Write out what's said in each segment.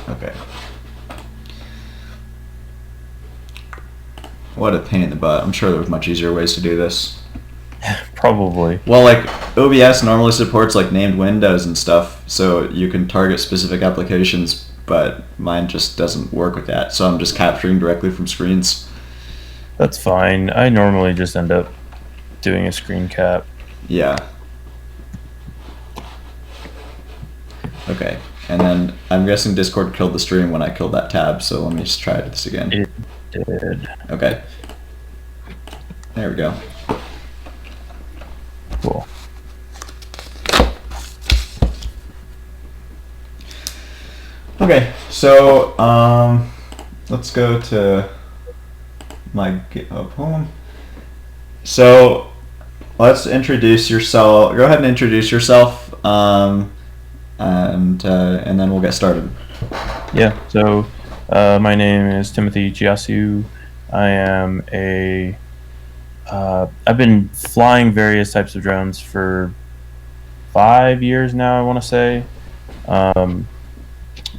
Okay. What a pain in the butt. I'm sure there was much easier ways to do this. Probably. Well, like OBS normally supports like named windows and stuff, so you can target specific applications, but mine just doesn't work with that. So I'm just capturing directly from screens. That's fine. I normally just end up doing a screen cap. Yeah. Okay. And then I'm guessing Discord killed the stream when I killed that tab, so let me just try this again. It did. Okay. There we go. Cool. Okay, so let's go to my GitHub home. So let's introduce yourself. Go ahead and introduce yourself, and then we'll get started. Yeah. So my name is Timothy Ichiyasu. I am a I've been flying various types of drones for 5 years now, I want to say.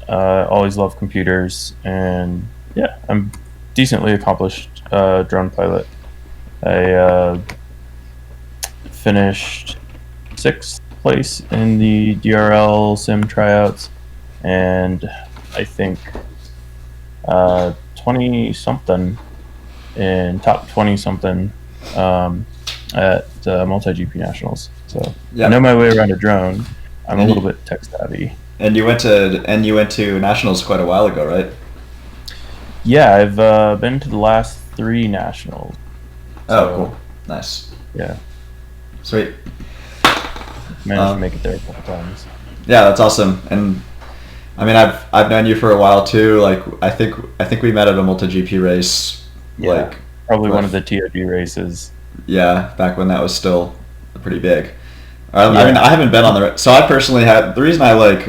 Always loved computers, and yeah, I'm decently accomplished drone pilot. I finished 6th place in the DRL sim tryouts, and I think 20-something in top 20-something at multi-GP nationals. So Yeah. I know my way around a drone. I'm a little bit tech savvy. And you went to nationals quite a while ago, right? Yeah, I've been to the last 3 nationals. Oh, cool. Nice. Yeah. Sweet. Managed to make it there a couple times. Yeah, that's awesome. And I mean, I've known you for a while too. Like, I think we met at a multi-GP race. Yeah, like probably one of the TOG races. Yeah, back when that was still pretty big. Yeah. I mean, I haven't been on the. So I personally had the reason I like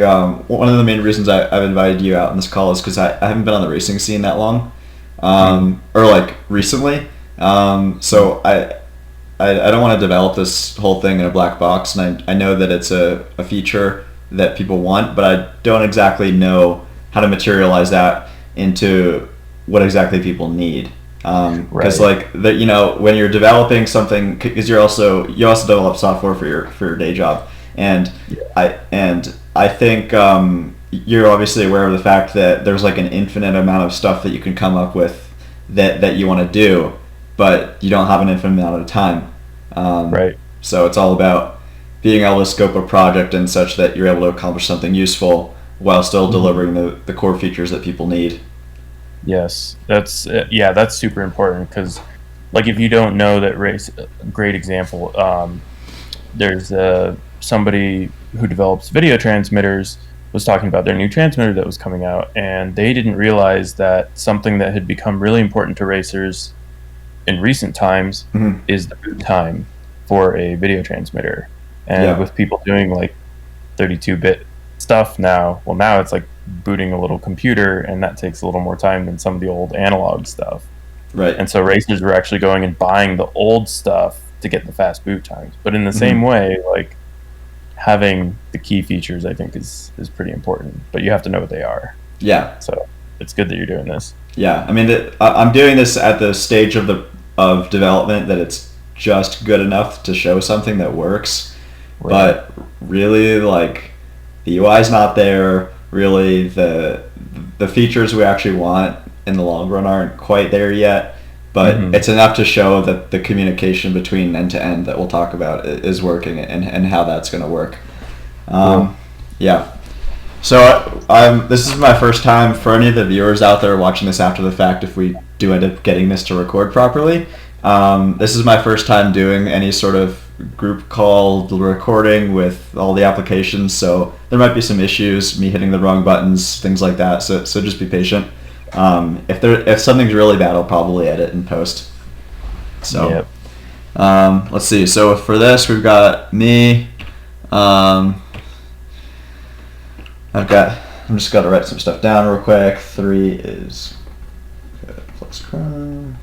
one of the main reasons I've invited you out in this call is because I haven't been on the racing scene that long, or like recently. So I don't want to develop this whole thing in a black box, and I know that it's a feature that people want, but I don't exactly know how to materialize that into what exactly people need. Because like that, you know, when you're developing something, because you also develop software for your day job, and I think you're obviously aware of the fact that there's like an infinite amount of stuff that you can come up with that you want to do, but you don't have an infinite amount of time. Right. So it's all about being able to scope a project and such that you're able to accomplish something useful while still delivering the core features that people need. Yes, that's super important, because like if you don't know that race, great example. There's somebody who develops video transmitters was talking about their new transmitter that was coming out, and they didn't realize that something that had become really important to racers in recent times is the boot time for a video transmitter. And with people doing like 32-bit stuff now, well, now it's like booting a little computer, and that takes a little more time than some of the old analog stuff. Right. And so racers were actually going and buying the old stuff to get the fast boot times. But in the same way, like having the key features, I think is pretty important. But you have to know what they are. Yeah. So it's good that you're doing this. Yeah. I mean, I'm doing this at the stage of development that it's just good enough to show something that works. Right. But really, like, the UI's not there. Really, the features we actually want in the long run aren't quite there yet, but it's enough to show that the communication between end to end that we'll talk about is working, and how that's going to work. Yeah. So this is my first time for any of the viewers out there watching this after the fact. If we do end up getting this to record properly, this is my first time doing any sort of group call recording with all the applications, so there might be some issues, me hitting the wrong buttons, things like that. So just be patient. If something's really bad, I'll probably edit and post. So let's see. So for this, we've got me. I'm just got to write some stuff down real quick. 3 is plus Chrome.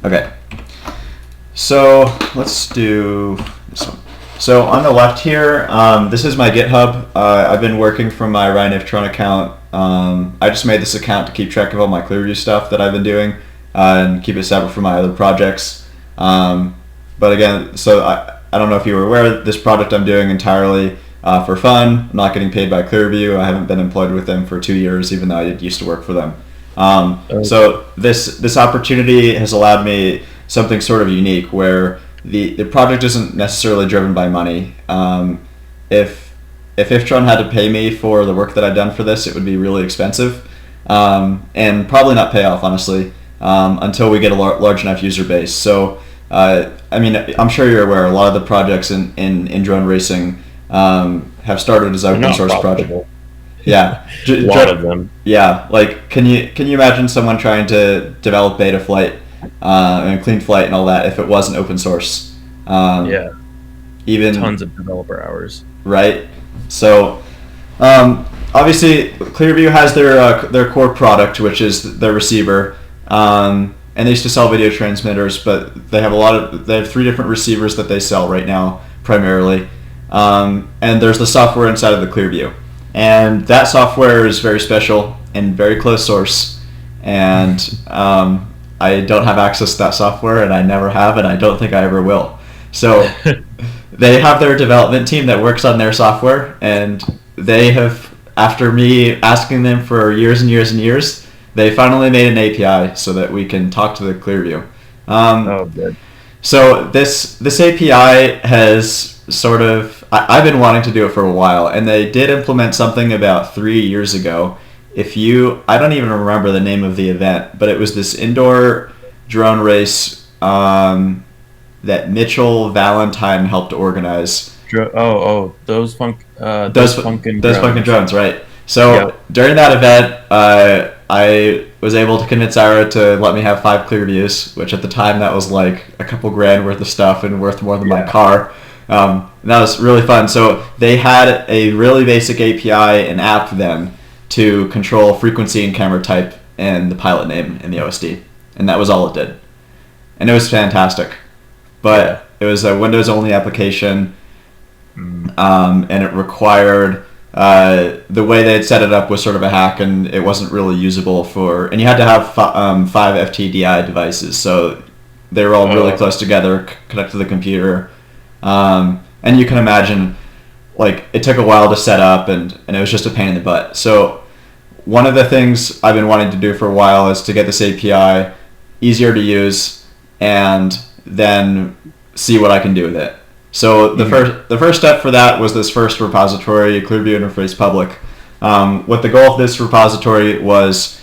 Okay. So let's do this one. So on the left here, this is my GitHub. I've been working from my Ryan Iftron account. I just made this account to keep track of all my ClearView stuff that I've been doing and keep it separate from my other projects. But again, so I don't know if you were aware, this project I'm doing entirely for fun. I'm not getting paid by ClearView. I haven't been employed with them for 2 years, even though I used to work for them. So this opportunity has allowed me something sort of unique where the project isn't necessarily driven by money. If Iftron had to pay me for the work that I've done for this, it would be really expensive and probably not pay off, honestly, until we get a large enough user base. So, I mean, I'm sure you're aware, a lot of the projects in drone racing have started as open source projects. Yeah, a lot of them. Yeah, like can you imagine someone trying to develop beta flight and clean flight and all that if it wasn't open source? Yeah, even tons of developer hours. Right. So obviously ClearView has their core product, which is their receiver, and they used to sell video transmitters, but they have 3 different receivers that they sell right now primarily, and there's the software inside of the ClearView. And that software is very special and very closed source, and I don't have access to that software, and I never have, and I don't think I ever will. So they have their development team that works on their software, and they have, after me asking them for years and years and years, they finally made an API so that we can talk to the ClearView. Good. So this API has sort of, I've been wanting to do it for a while, and they did implement something about 3 years ago. I don't even remember the name of the event, but it was this indoor drone race that Mitchell Valentine helped organize. Those funkin' drones, right? So during that event, I was able to convince Ira to let me have 5 ClearViews, which at the time that was like a couple grand worth of stuff and worth more than my car. And that was really fun. So they had a really basic API and app then to control frequency and camera type and the pilot name in the OSD. And that was all it did. And it was fantastic. But it was a Windows-only application, and it required... the way they had set it up was sort of a hack, and it wasn't really usable and you had to have 5 FTDI devices, so they were all really close together, connected to the computer. And you can imagine, like, it took a while to set up, and it was just a pain in the butt. So one of the things I've been wanting to do for a while is to get this API easier to use, and then see what I can do with it. So the first step for that was this first repository, ClearView Interface Public. What the goal of this repository was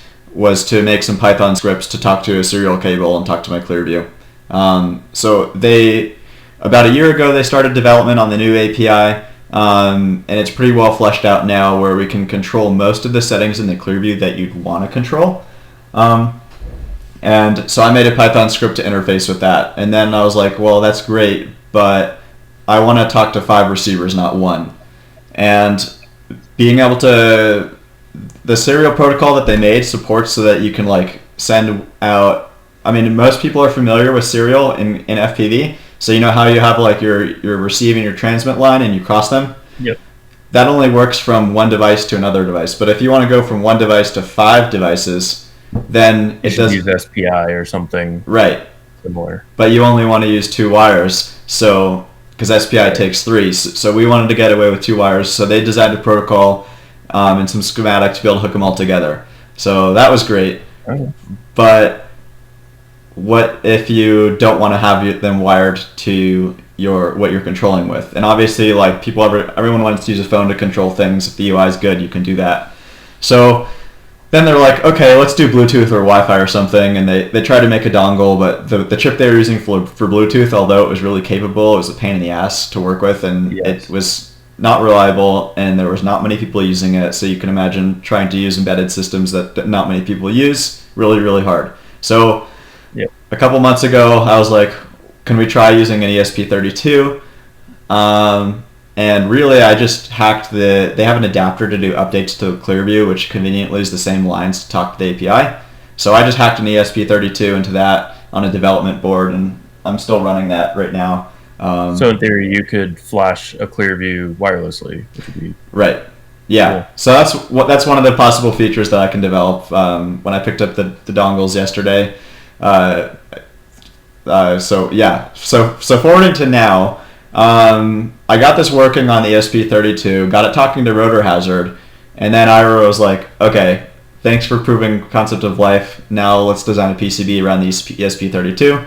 to make some Python scripts to talk to a serial cable and talk to my ClearView. So about a year ago, they started development on the new API, and it's pretty well fleshed out now, where we can control most of the settings in the ClearView that you'd want to control. And so I made a Python script to interface with that. And then I was like, well, that's great, but I want to talk to 5 receivers, not 1. And being able to... The serial protocol that they made supports so that you can like send out... I mean, most people are familiar with serial in FPV. So you know how you have like your receive and your transmit line and you cross them? Yep. That only works from one device to another device. But if you want to go from one device to 5 devices, then it does use SPI or something. Right. Similar. But you only want to use 2 wires. So because SPI takes 3. So we wanted to get away with 2 wires. So they designed a protocol and some schematic to be able to hook them all together. So that was great. Okay. But what if you don't want to have them wired to what you're controlling with? And obviously, like everyone wants to use a phone to control things. If the UI is good, you can do that. So then they're like, okay, let's do Bluetooth or Wi-Fi or something. And they tried to make a dongle, but the chip they were using for Bluetooth, although it was really capable, it was a pain in the ass to work with, and it was not reliable, and there was not many people using it. So you can imagine trying to use embedded systems that not many people use, really, really hard. So a couple months ago, I was like, can we try using an ESP32? And really, I just hacked they have an adapter to do updates to ClearView, which conveniently is the same lines to talk to the API. So I just hacked an ESP32 into that on a development board, and I'm still running that right now. So in theory, you could flash a ClearView wirelessly, which would be right. Yeah. Cool. So that's one of the possible features that I can develop. When I picked up the dongles yesterday. So forwarding to now, I got this working on the ESP32, got it talking to Rotorhazard, and then Ira was like, okay, thanks for proving concept of life. Now let's design a PCB around the ESP32,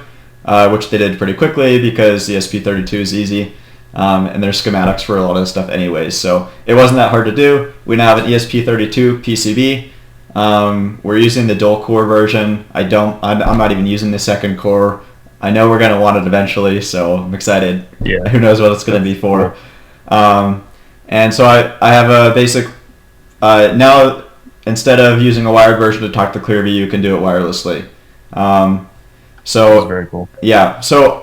which they did pretty quickly because the ESP32 is easy, and there's schematics for a lot of stuff anyways. So it wasn't that hard to do. We now have an ESP32 PCB. We're using the dual core version. I'm not even using the second core. I know we're going to want it eventually, so I'm excited. Yeah. Who knows what it's going to be for. And so I have a basic... now, instead of using a wired version to talk to ClearView, you can do it wirelessly. So that's very cool. Yeah. So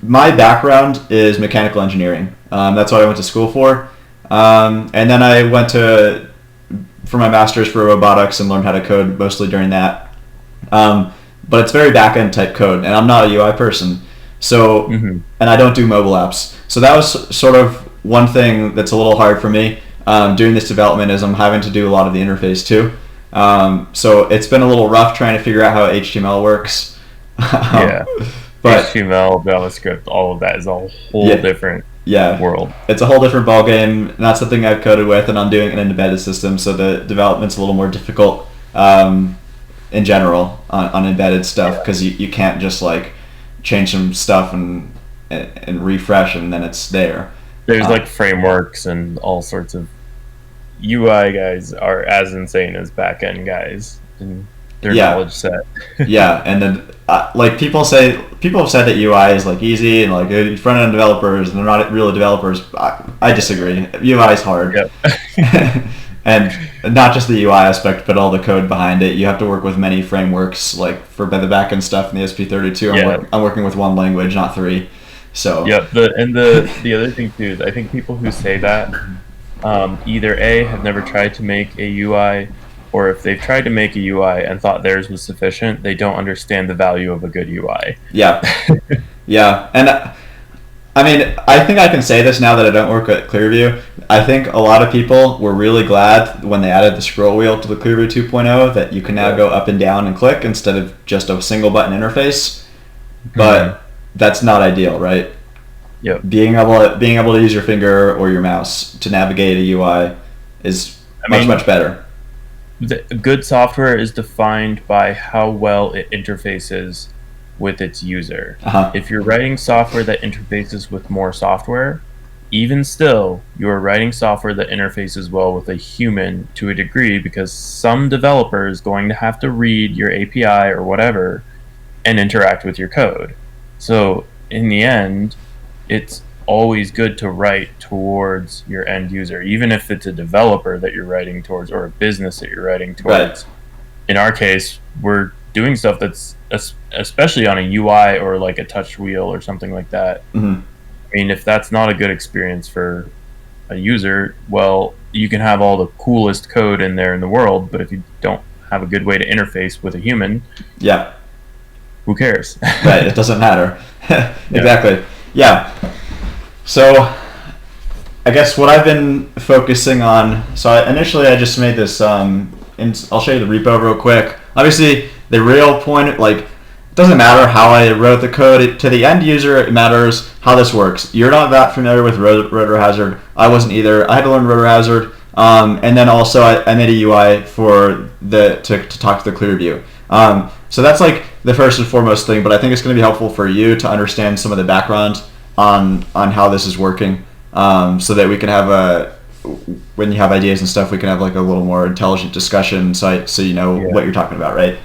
my background is mechanical engineering. That's what I went to school for. And then I went for my master's for robotics and learned how to code mostly during that. But it's very back-end type code, and I'm not a UI person. So, and I don't do mobile apps. So that was sort of one thing that's a little hard for me doing this development is I'm having to do a lot of the interface too. So it's been a little rough trying to figure out how HTML works. Yeah. But HTML, JavaScript, all of that is a whole different world. It's a whole different ballgame. Not something I've coded with, and I'm doing it in an embedded system, so the development's a little more difficult in general on embedded stuff because you can't just like change some stuff and refresh and then it's there. There's like frameworks and all sorts of UI guys are as insane as back-end guys in their knowledge set. Yeah, and then like people have said that UI is like easy and like front-end developers and they're not really developers. I disagree. UI is hard. Yep. And not just the UI aspect, but all the code behind it. You have to work with many frameworks, like for the back-end stuff in the ESP32. I'm working with one language, not three. So the other thing too is I think people who say that either A, have never tried to make a UI, or if they've tried to make a UI and thought theirs was sufficient, they don't understand the value of a good UI. Yeah. Yeah. And I mean, I think I can say this now that I don't work at ClearView. I think a lot of people were really glad when they added the scroll wheel to the ClearView 2.0 that you can now go up and down and click instead of just a single button interface. But that's not ideal, right? Yep. Being able to use your finger or your mouse to navigate a UI is much better. Good software is defined by how well it interfaces with its user. If you're writing software that interfaces with more software, even still, you're writing software that interfaces well with a human to a degree because some developer is going to have to read your API or whatever and interact with your code. So in the end, it's always good to write towards your end user, even if it's a developer that you're writing towards or a business that you're writing towards. Right. In our case, we're doing stuff that's especially on a UI or like a touch wheel or something like that. I mean, if that's not a good experience for a user, well, you can have all the coolest code in there in the world, but if you don't have a good way to interface with a human, who cares? Right, it doesn't matter. Exactly. Yeah. So I guess what I've been focusing on, initially I just made this, and I'll show you the repo real quick. Obviously, the real point, like, it doesn't matter how I wrote the code. To the end user, it matters how this works. You're not that familiar with Rotorhazard. I wasn't either. I had to learn Rotorhazard, and then also I made a UI for to talk to the ClearView. So that's like the first and foremost thing, but I think it's going to be helpful for you to understand some of the background on how this is working, so that we can have when you have ideas and stuff, we can have like a little more intelligent discussion, so you know what you're talking about, right?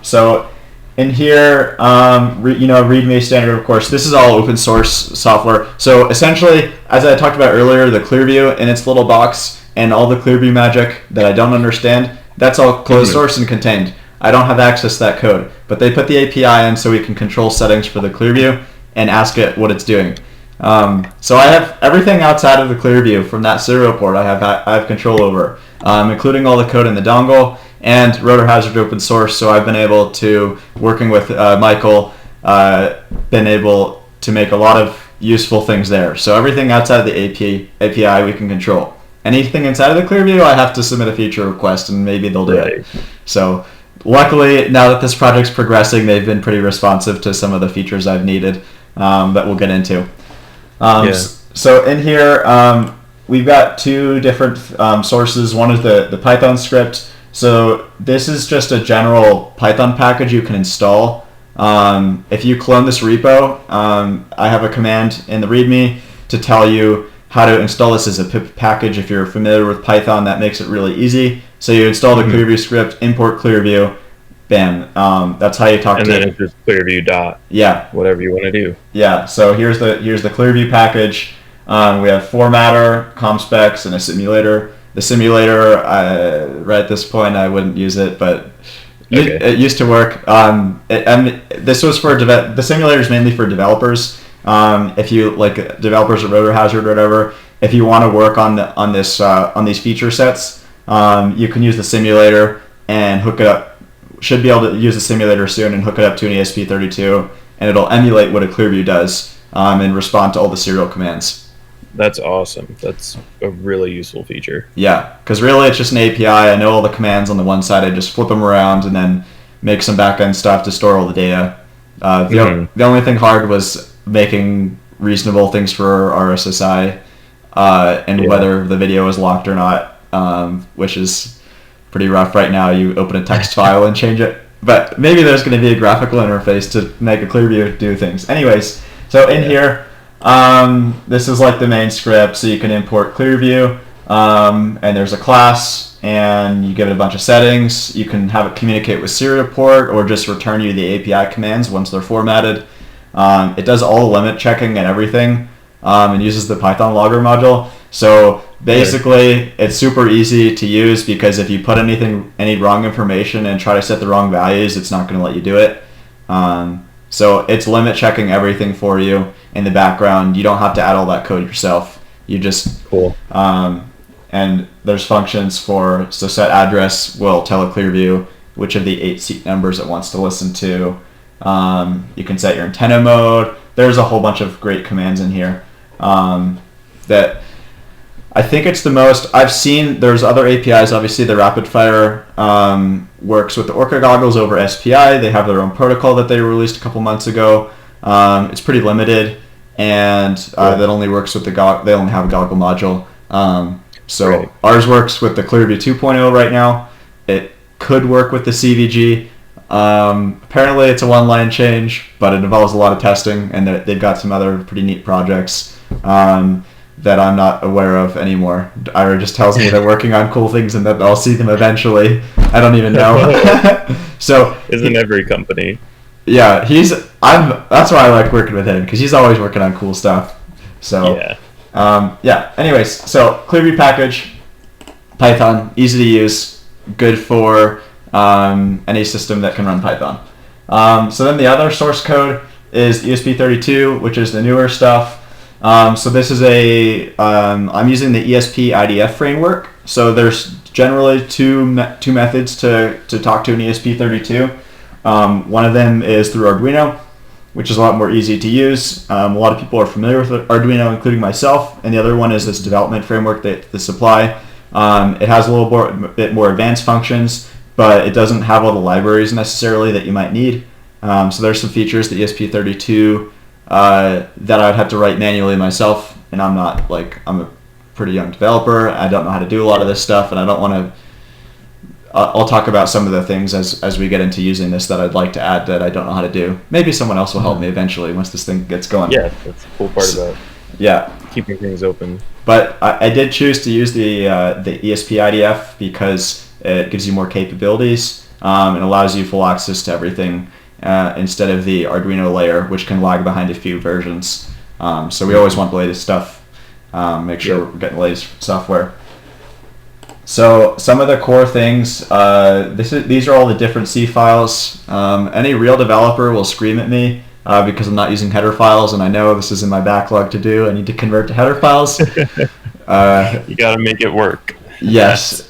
So in here, README standard, of course, this is all open source software. So essentially, as I talked about earlier, the ClearView in its little box and all the ClearView magic that I don't understand, that's all closed source and contained. I don't have access to that code, but they put the API in so we can control settings for the ClearView and ask it what it's doing. So I have everything outside of the ClearView from that serial port I have control over, including all the code in the dongle and Rotorhazard open source. So I've been able to, working with Michael, been able to make a lot of useful things there. So everything outside of the API we can control. Anything inside of the ClearView, I have to submit a feature request, and maybe they'll do it. So luckily, now that this project's progressing, they've been pretty responsive to some of the features I've needed that we'll get into. So in here, we've got two different sources. One is the Python script. So this is just a general Python package you can install. If you clone this repo, I have a command in the README to tell you how to install this as a pip package. If you're familiar with Python, that makes it really easy. So you install the ClearView script, import ClearView, bam. That's how you talk to it. And then it's just ClearView dot. Yeah. Whatever you want to do. Yeah. So here's the ClearView package. We have formatter, comm specs, and a simulator. The simulator, right at this point, I wouldn't use it, but it used to work. This was for the simulator is mainly for developers. If you like developers at Rotorhazard or whatever, if you want to work on these feature sets, you can use the simulator and hook it up. Should be able to use the simulator soon and hook it up to an ESP32, and it'll emulate what a ClearView does and respond to all the serial commands. That's awesome. That's a really useful feature. Yeah, because really it's just an API. I know all the commands on the one side. I just flip them around and then make some backend stuff to store all the data. The only thing hard was making reasonable things for RSSI and whether the video is locked or not, which is pretty rough right now. You open a text file and change it. But maybe there's going to be a graphical interface to make a ClearView do things. Anyways, so in here, this is like the main script, so you can import ClearView, and there's a class, and you give it a bunch of settings. You can have it communicate with serial port or just return you the API commands once they're formatted. It does all the limit checking and everything, and uses the Python logger module. So basically, it's super easy to use because if you put any wrong information and try to set the wrong values, it's not going to let you do it. So it's limit checking everything for you in the background. You don't have to add all that code yourself. You just and there's functions for set address will tell a ClearView which of the 8 seat numbers it wants to listen to. You can set your antenna mode. There's a whole bunch of great commands in here that I think it's the most I've seen. There's other APIs. Obviously, the Rapid Fire works with the Orca goggles over SPI. They have their own protocol that they released a couple months ago. It's pretty limited, and that only works with they only have a goggle module. Ours works with the ClearView 2.0 right now. It could work with the CVG. Apparently, it's a one-line change, but it involves a lot of testing, and they've got some other pretty neat projects that I'm not aware of anymore. Ira just tells me they're working on cool things and that I'll see them eventually. I don't even know. So isn't every company? Yeah, that's why I like working with him, because he's always working on cool stuff. So anyways, so ClearView package, Python, easy to use, good for any system that can run Python. So then the other source code is ESP32, which is the newer stuff. So this is I'm using the ESP IDF framework. So there's generally two methods to talk to an ESP32. One of them is through Arduino, which is a lot more easy to use. A lot of people are familiar with Arduino, including myself. And the other one is this development framework that they supply. It has a little bit more advanced functions, but it doesn't have all the libraries necessarily that you might need. So there's some features, the ESP32, that I would have to write manually myself, and I'm a pretty young developer. I don't know how to do a lot of this stuff, and I don't want to. I'll talk about some of the things as we get into using this that I'd like to add that I don't know how to do. Maybe someone else will help me eventually once this thing gets going. Yeah, that's the cool part about keeping things open. But I did choose to use the ESP IDF because it gives you more capabilities and allows you full access to everything. Instead of the Arduino layer, which can lag behind a few versions. So we always want the latest stuff, make sure we're getting the latest software. So some of the core things, these are all the different C files. Any real developer will scream at me because I'm not using header files, and I know this is in my backlog to do. I need to convert to header files. You got to make it work. Yes.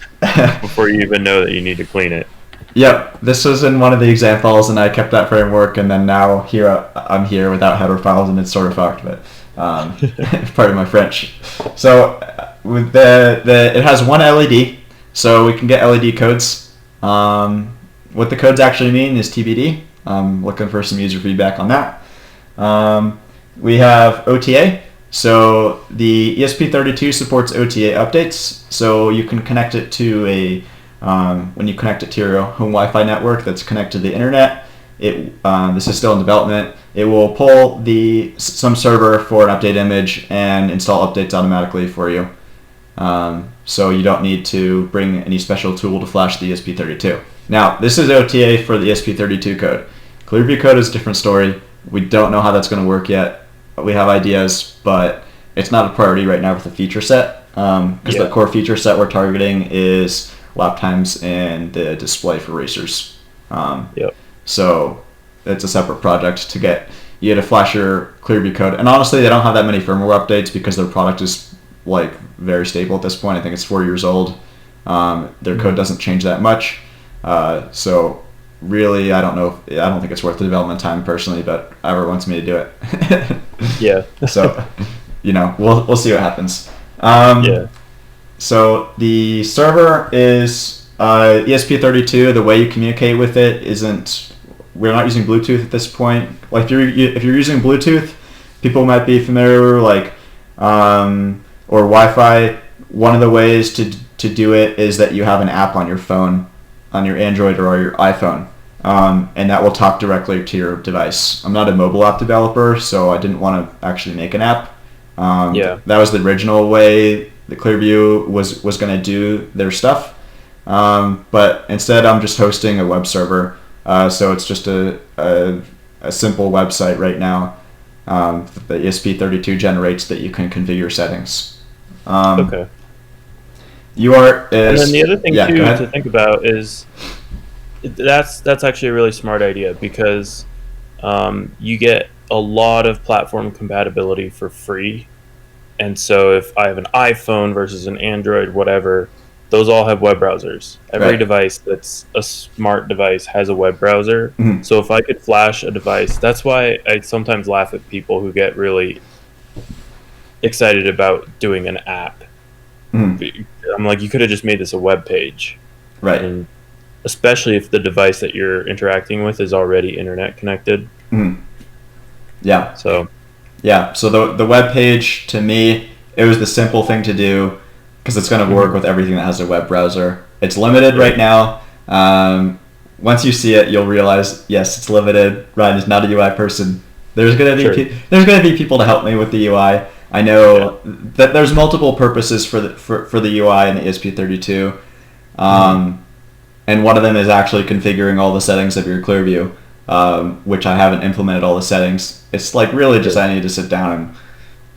Before you even know that you need to clean it. Yep, this was in one of the examples, and I kept that framework, and then now I'm here without header files, and it's sort of fucked, but part of my French. So with it has one LED, so we can get LED codes. What the codes actually mean is TBD. I'm looking for some user feedback on that. We have OTA. So the ESP32 supports OTA updates, so you can connect it to when you connect it to your home Wi-Fi network that's connected to the internet. This is still in development. It will pull some server for an update image and install updates automatically for you. So you don't need to bring any special tool to flash the ESP32. Now, this is OTA for the ESP32 code. ClearView Code is a different story. We don't know how that's going to work yet. We have ideas, but it's not a priority right now with the feature set, because the core feature set we're targeting is lap times and the display for racers. So it's a separate project to get you to flash your ClearView Code. And honestly, they don't have that many firmware updates because their product is like very stable at this point. I think it's 4 years old. Their code doesn't change that much. So really, I don't think it's worth the development time personally, but Ivor wants me to do it. So, we'll see what happens. So the server is ESP32. The way you communicate with it we're not using Bluetooth at this point. Like if you're using Bluetooth, people might be familiar or Wi-Fi. One of the ways to do it is that you have an app on your phone, on your Android or your iPhone, and that will talk directly to your device. I'm not a mobile app developer, so I didn't want to actually make an app. That was the original way the ClearView was going to do their stuff, but instead I'm just hosting a web server, so it's just a simple website right now that the ESP32 generates that you can configure settings. UART is... And then the other thing to think about is that's actually a really smart idea, because you get a lot of platform compatibility for free. And so if I have an iPhone versus an Android, whatever, those all have web browsers. Every device that's a smart device has a web browser. Mm-hmm. So if I could flash a device, that's why I sometimes laugh at people who get really excited about doing an app. Mm-hmm. I'm like, you could have just made this a web page. Right. And especially if the device that you're interacting with is already internet connected. Mm-hmm. Yeah. So the web page, to me, it was the simple thing to do because it's going to work with everything that has a web browser. It's limited right now. Once you see it, you'll realize, yes, it's limited. Ryan is not a UI person. There's going to be people to help me with the UI. I know that there's multiple purposes for the UI in the ESP32. And one of them is actually configuring all the settings of your ClearView, which I haven't implemented all the settings. It's like really just I need to sit down and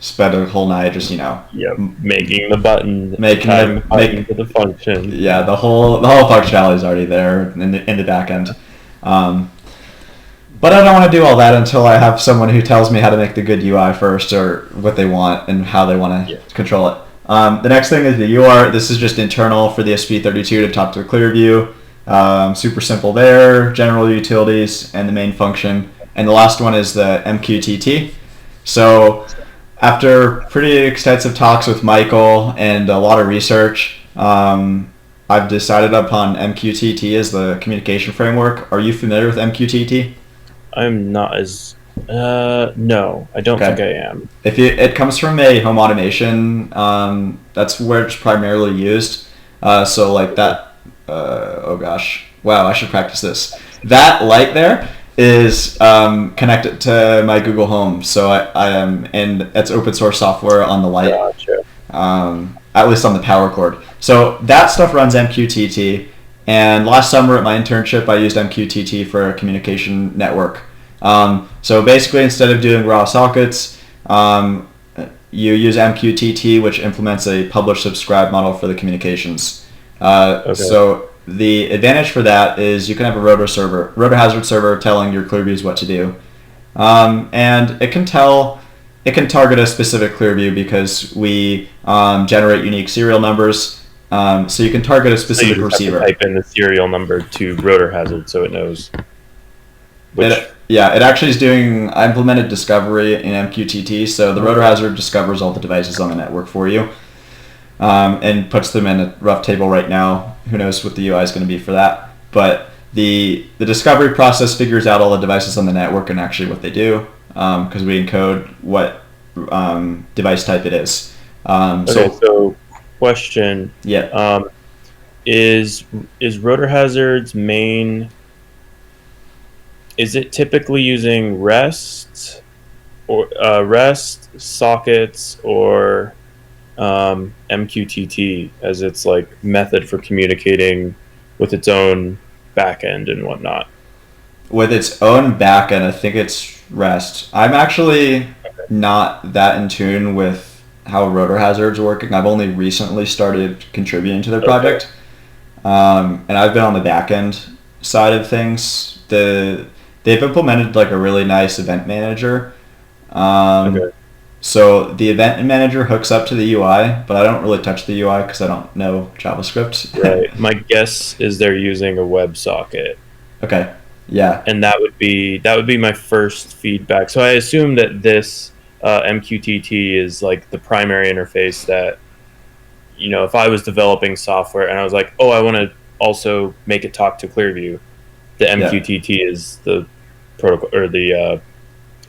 spend a whole night just making the button, making the function. Yeah, the whole functionality is already there in the back end. But I don't want to do all that until I have someone who tells me how to make the good UI first, or what they want and how they want to control it. The next thing is the UART. This is just internal for the ESP32 to talk to ClearView. Super simple there, general utilities, and the main function. And the last one is the MQTT. So after pretty extensive talks with Michael and a lot of research, I've decided upon MQTT as the communication framework. Are you familiar with MQTT? I'm not as... no, I don't think I am. It comes from a home automation. That's where it's primarily used. So like that... oh gosh. Wow, I should practice this. That light there is connected to my Google Home. So I am... And it's open source software on the light. Gotcha. At least on the power cord. So that stuff runs MQTT. And last summer at my internship, I used MQTT for a communication network. So basically, instead of doing raw sockets, you use MQTT, which implements a publish-subscribe model for the communications. So the advantage for that is you can have a Rotorhazard server telling your ClearViews what to do, and it can target a specific ClearView because we generate unique serial numbers. So you can target a So specific you just have receiver. to type in the serial number to Rotorhazard so it knows. It actually is doing. I implemented discovery in MQTT, so the Rotorhazard discovers all the devices on the network for you, and puts them in a rough table right now. Who knows what the UI is going to be for that? But the discovery process figures out all the devices on the network and actually what they do, because we encode what device type it is. So question. Yeah. Is Rotorhazard's main? Is it typically using REST or REST sockets or MQTT as its like method for communicating with its own backend and whatnot? With its own backend, I think it's REST. I'm actually not that in tune with how Rotorhazard's working. I've only recently started contributing to their project, and I've been on the backend side of things. They've implemented like a really nice event manager. So the event manager hooks up to the UI, but I don't really touch the UI because I don't know JavaScript. Right. My guess is they're using a WebSocket. Okay. Yeah. And that would be my first feedback. So I assume that this MQTT is like the primary interface that, if I was developing software and I was like, oh, I want to also make it talk to ClearView, the MQTT is the protocol or the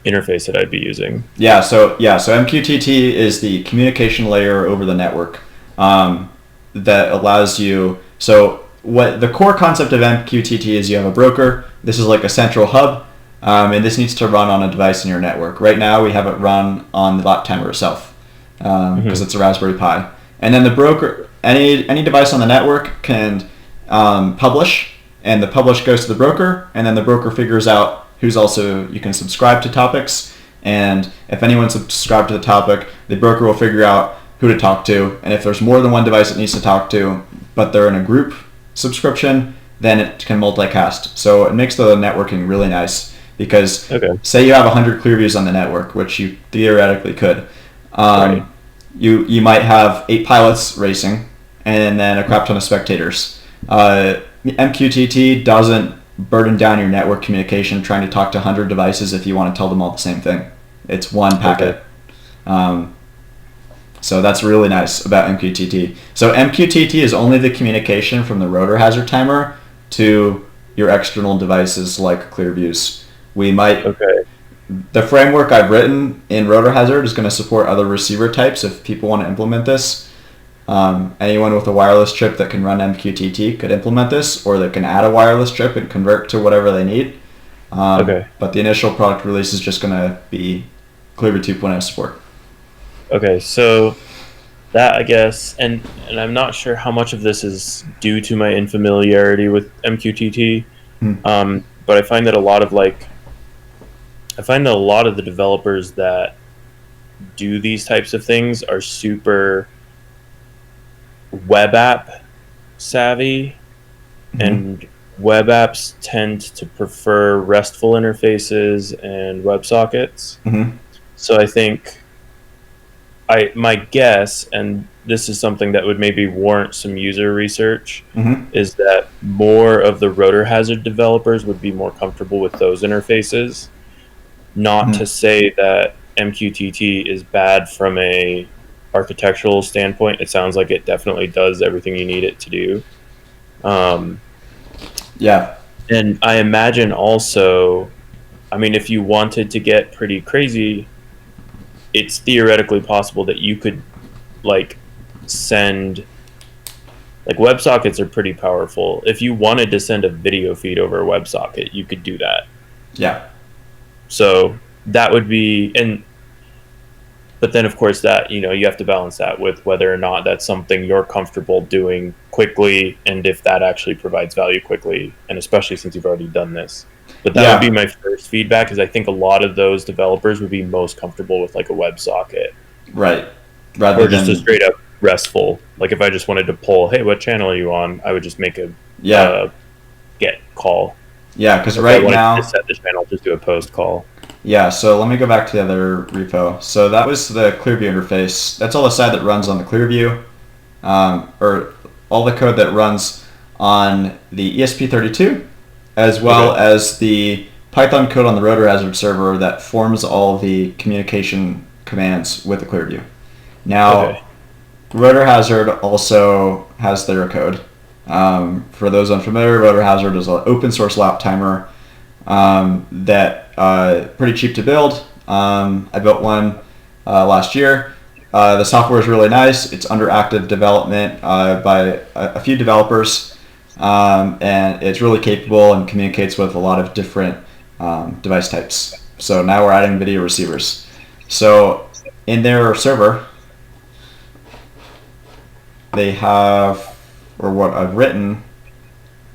interface that I'd be using. So MQTT is the communication layer over the network that allows you. So what the core concept of MQTT is, you have a broker. This is like a central hub, and this needs to run on a device in your network. Right now, we have it run on the lap timer itself because it's a Raspberry Pi. And then the broker, any device on the network can publish, and the publish goes to the broker, and then the broker figures out you can subscribe to topics, and if anyone's subscribed to the topic, the broker will figure out who to talk to, and if there's more than one device it needs to talk to, but they're in a group subscription, then it can multicast. So it makes the networking really nice, because say you have 100 ClearViews on the network, which you theoretically could. Right. You might have 8 pilots racing, and then a crap ton of spectators. MQTT doesn't burden down your network communication trying to talk to 100 devices if you want to tell them all the same thing. It's one packet. So that's really nice about MQTT. So MQTT is only the communication from the Rotorhazard timer to your external devices like ClearViews. The framework I've written in Rotorhazard is going to support other receiver types if people want to implement this. Anyone with a wireless chip that can run MQTT could implement this, or they can add a wireless chip and convert to whatever they need. But the initial product release is just going to be ClearView 2.0 support. Okay, so that, I guess, and I'm not sure how much of this is due to my unfamiliarity with MQTT, but I find that a lot of the developers that do these types of things are super web app savvy, and web apps tend to prefer RESTful interfaces and WebSockets. So I think my guess, and this is something that would maybe warrant some user research, is that more of the Rotorhazard developers would be more comfortable with those interfaces. Not to say that MQTT is bad from a architectural standpoint. It sounds like it definitely does everything you need it to do. And I imagine also, if you wanted to get pretty crazy, it's theoretically possible that you could send, WebSockets are pretty powerful. If you wanted to send a video feed over a WebSocket, you could do that. So that would be, but then of course that, you have to balance that with whether or not that's something you're comfortable doing quickly, and if that actually provides value quickly, and especially since you've already done this. But that would be my first feedback, because I think a lot of those developers would be most comfortable with a WebSocket. Right. Or just a straight up RESTful. If I just wanted to pull, hey, what channel are you on? I would just make a get call. Yeah, because right now to set the channel, just do a post call. Yeah, so let me go back to the other repo. So that was the ClearView interface. That's all the side that runs on the ClearView. Or all the code that runs on the ESP32, as well as the Python code on the Rotorhazard server that forms all the communication commands with the ClearView. Now, Rotorhazard also has their code. For those unfamiliar, Rotorhazard is an open source lap timer that pretty cheap to build. I built one last year. The software is really nice. It's under active development by a few developers, and it's really capable and communicates with a lot of different device types. So now we're adding video receivers. So in their server, they have, or what I've written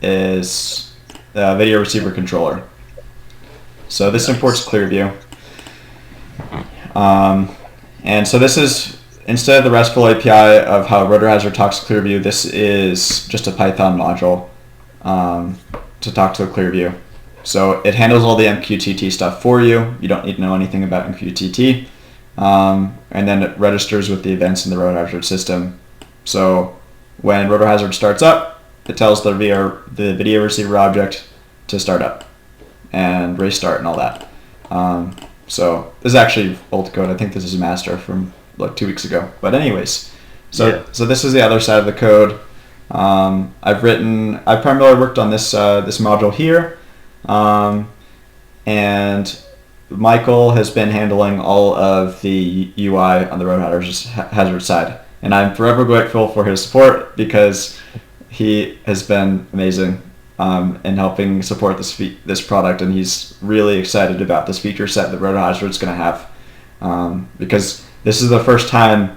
is a video receiver controller. So this imports ClearView. And so this is, instead of the RESTful API of how Rotorhazard talks to ClearView, this is just a Python module to talk to the ClearView. So it handles all the MQTT stuff for you. You don't need to know anything about MQTT. And then it registers with the events in the Rotorhazard system. So when Rotorhazard starts up, it tells the video receiver object to start up and restart and all that. So this is actually old code. I think this is a master from like 2 weeks ago. But anyways, so this is the other side of the code. I've primarily worked on this module here, and Michael has been handling all of the UI on the Rotorhazard side. And I'm forever grateful for his support because he has been amazing in helping support this product, and he's really excited about this feature set that Rotorhazard is going to have, because this is the first time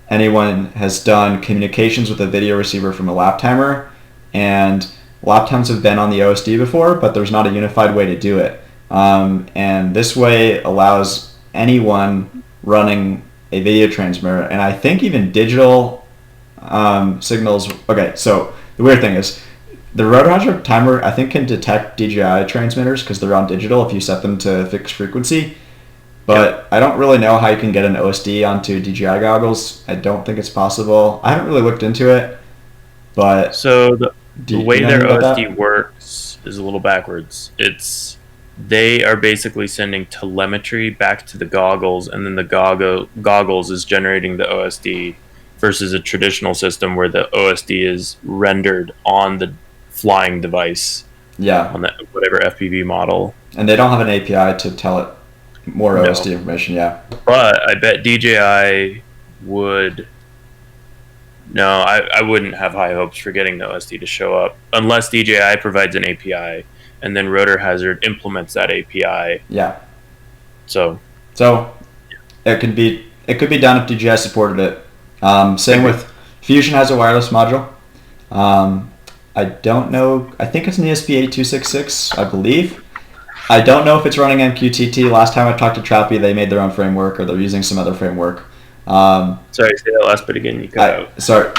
anyone has done communications with a video receiver from a lap timer, and lap times have been on the OSD before, but there's not a unified way to do it. And this way allows anyone running a video transmitter, and I think even digital signals. Okay, so the weird thing is the Rotorhazard timer, I think, can detect DJI transmitters because they're on digital if you set them to fixed frequency. But I don't really know how you can get an OSD onto DJI goggles. I don't think it's possible. I haven't really looked into it, but so the way their OSD works is a little backwards. They are basically sending telemetry back to the goggles, and then the goggles is generating the OSD, versus a traditional system where the OSD is rendered on the flying device. Yeah. On whatever FPV model. And they don't have an API to tell it more OSD information, yeah. But I bet DJI would... No, I wouldn't have high hopes for getting the OSD to show up unless DJI provides an API, and then Rotorhazard implements that API. Yeah. So it could be done if DJI supported it. Same with Fusion has a wireless module. I don't know. I think it's an ESP8266, I believe. I don't know if it's running MQTT. Last time I talked to Trappy, they made their own framework, or they're using some other framework. Sorry, say that last bit again. You cut out. Sorry.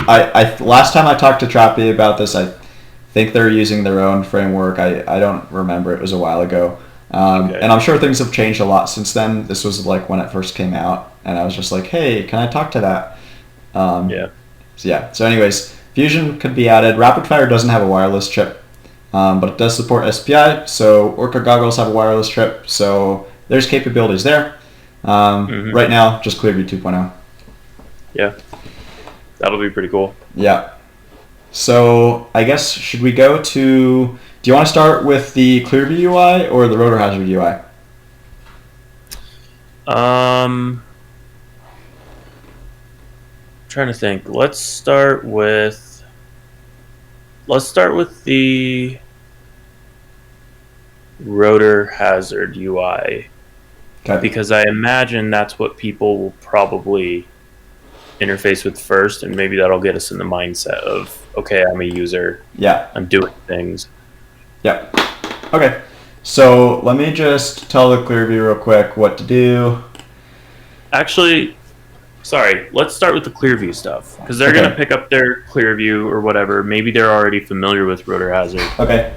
Last time I talked to Trappy about this, I think they're using their own framework. I don't remember. It was a while ago. And I'm sure things have changed a lot since then. This was like when it first came out, and I was just like, hey, can I talk to that? So anyways, Fusion could be added. RapidFire doesn't have a wireless chip, but it does support SPI. So Orca goggles have a wireless chip. So there's capabilities there. Right now, just ClearView 2.0. Yeah, that'll be pretty cool. Yeah. So I guess, should we go to... Do you want to start with the ClearView UI or the Rotorhazard UI? Trying to think. Let's start with the Rotorhazard UI. Okay. Because I imagine that's what people will probably interface with first, and maybe that'll get us in the mindset of, okay, I'm a user. Yeah. I'm doing things. Yeah. Okay. So let me just tell the ClearView real quick what to do. Actually, sorry, let's start with the ClearView stuff, because they're going to pick up their ClearView or whatever. Maybe they're already familiar with Rotorhazard. Okay.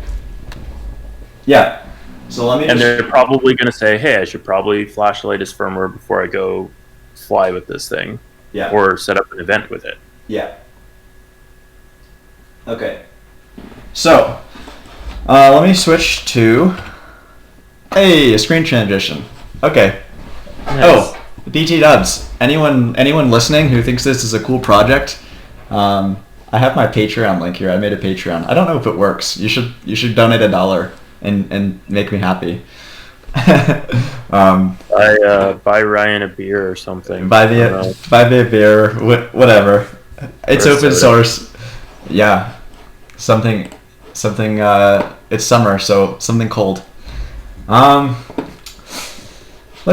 Yeah. So let me and they're probably going to say, hey, I should probably flash the latest firmware before I go fly with this thing. Yeah. Or set up an event with it. Yeah. Okay. So, let me switch to a screen transition. Okay. Nice. Oh, BT Dubs. Anyone listening who thinks this is a cool project? I have my Patreon link here. I made a Patreon. I don't know if it works. You should donate $1 and make me happy. Buy Ryan a beer or something. Buy me a beer, whatever. It's open source. Yeah, something. It's summer, so something cold. Let's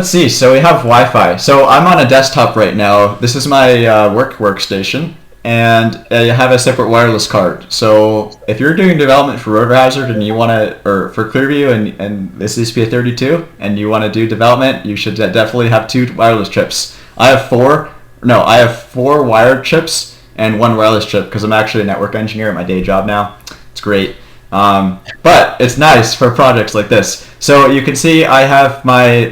see. So we have Wi-Fi. So I'm on a desktop right now. This is my workstation, and I have a separate wireless card. So if you're doing development for Rotorhazard and you want to, or for ClearView and this is ESP32, and you want to do development, you should definitely have 2 wireless chips. I have 4 wired chips and 1 wireless chip because I'm actually a network engineer at my day job now. It's great. But it's nice for projects like this. So you can see I have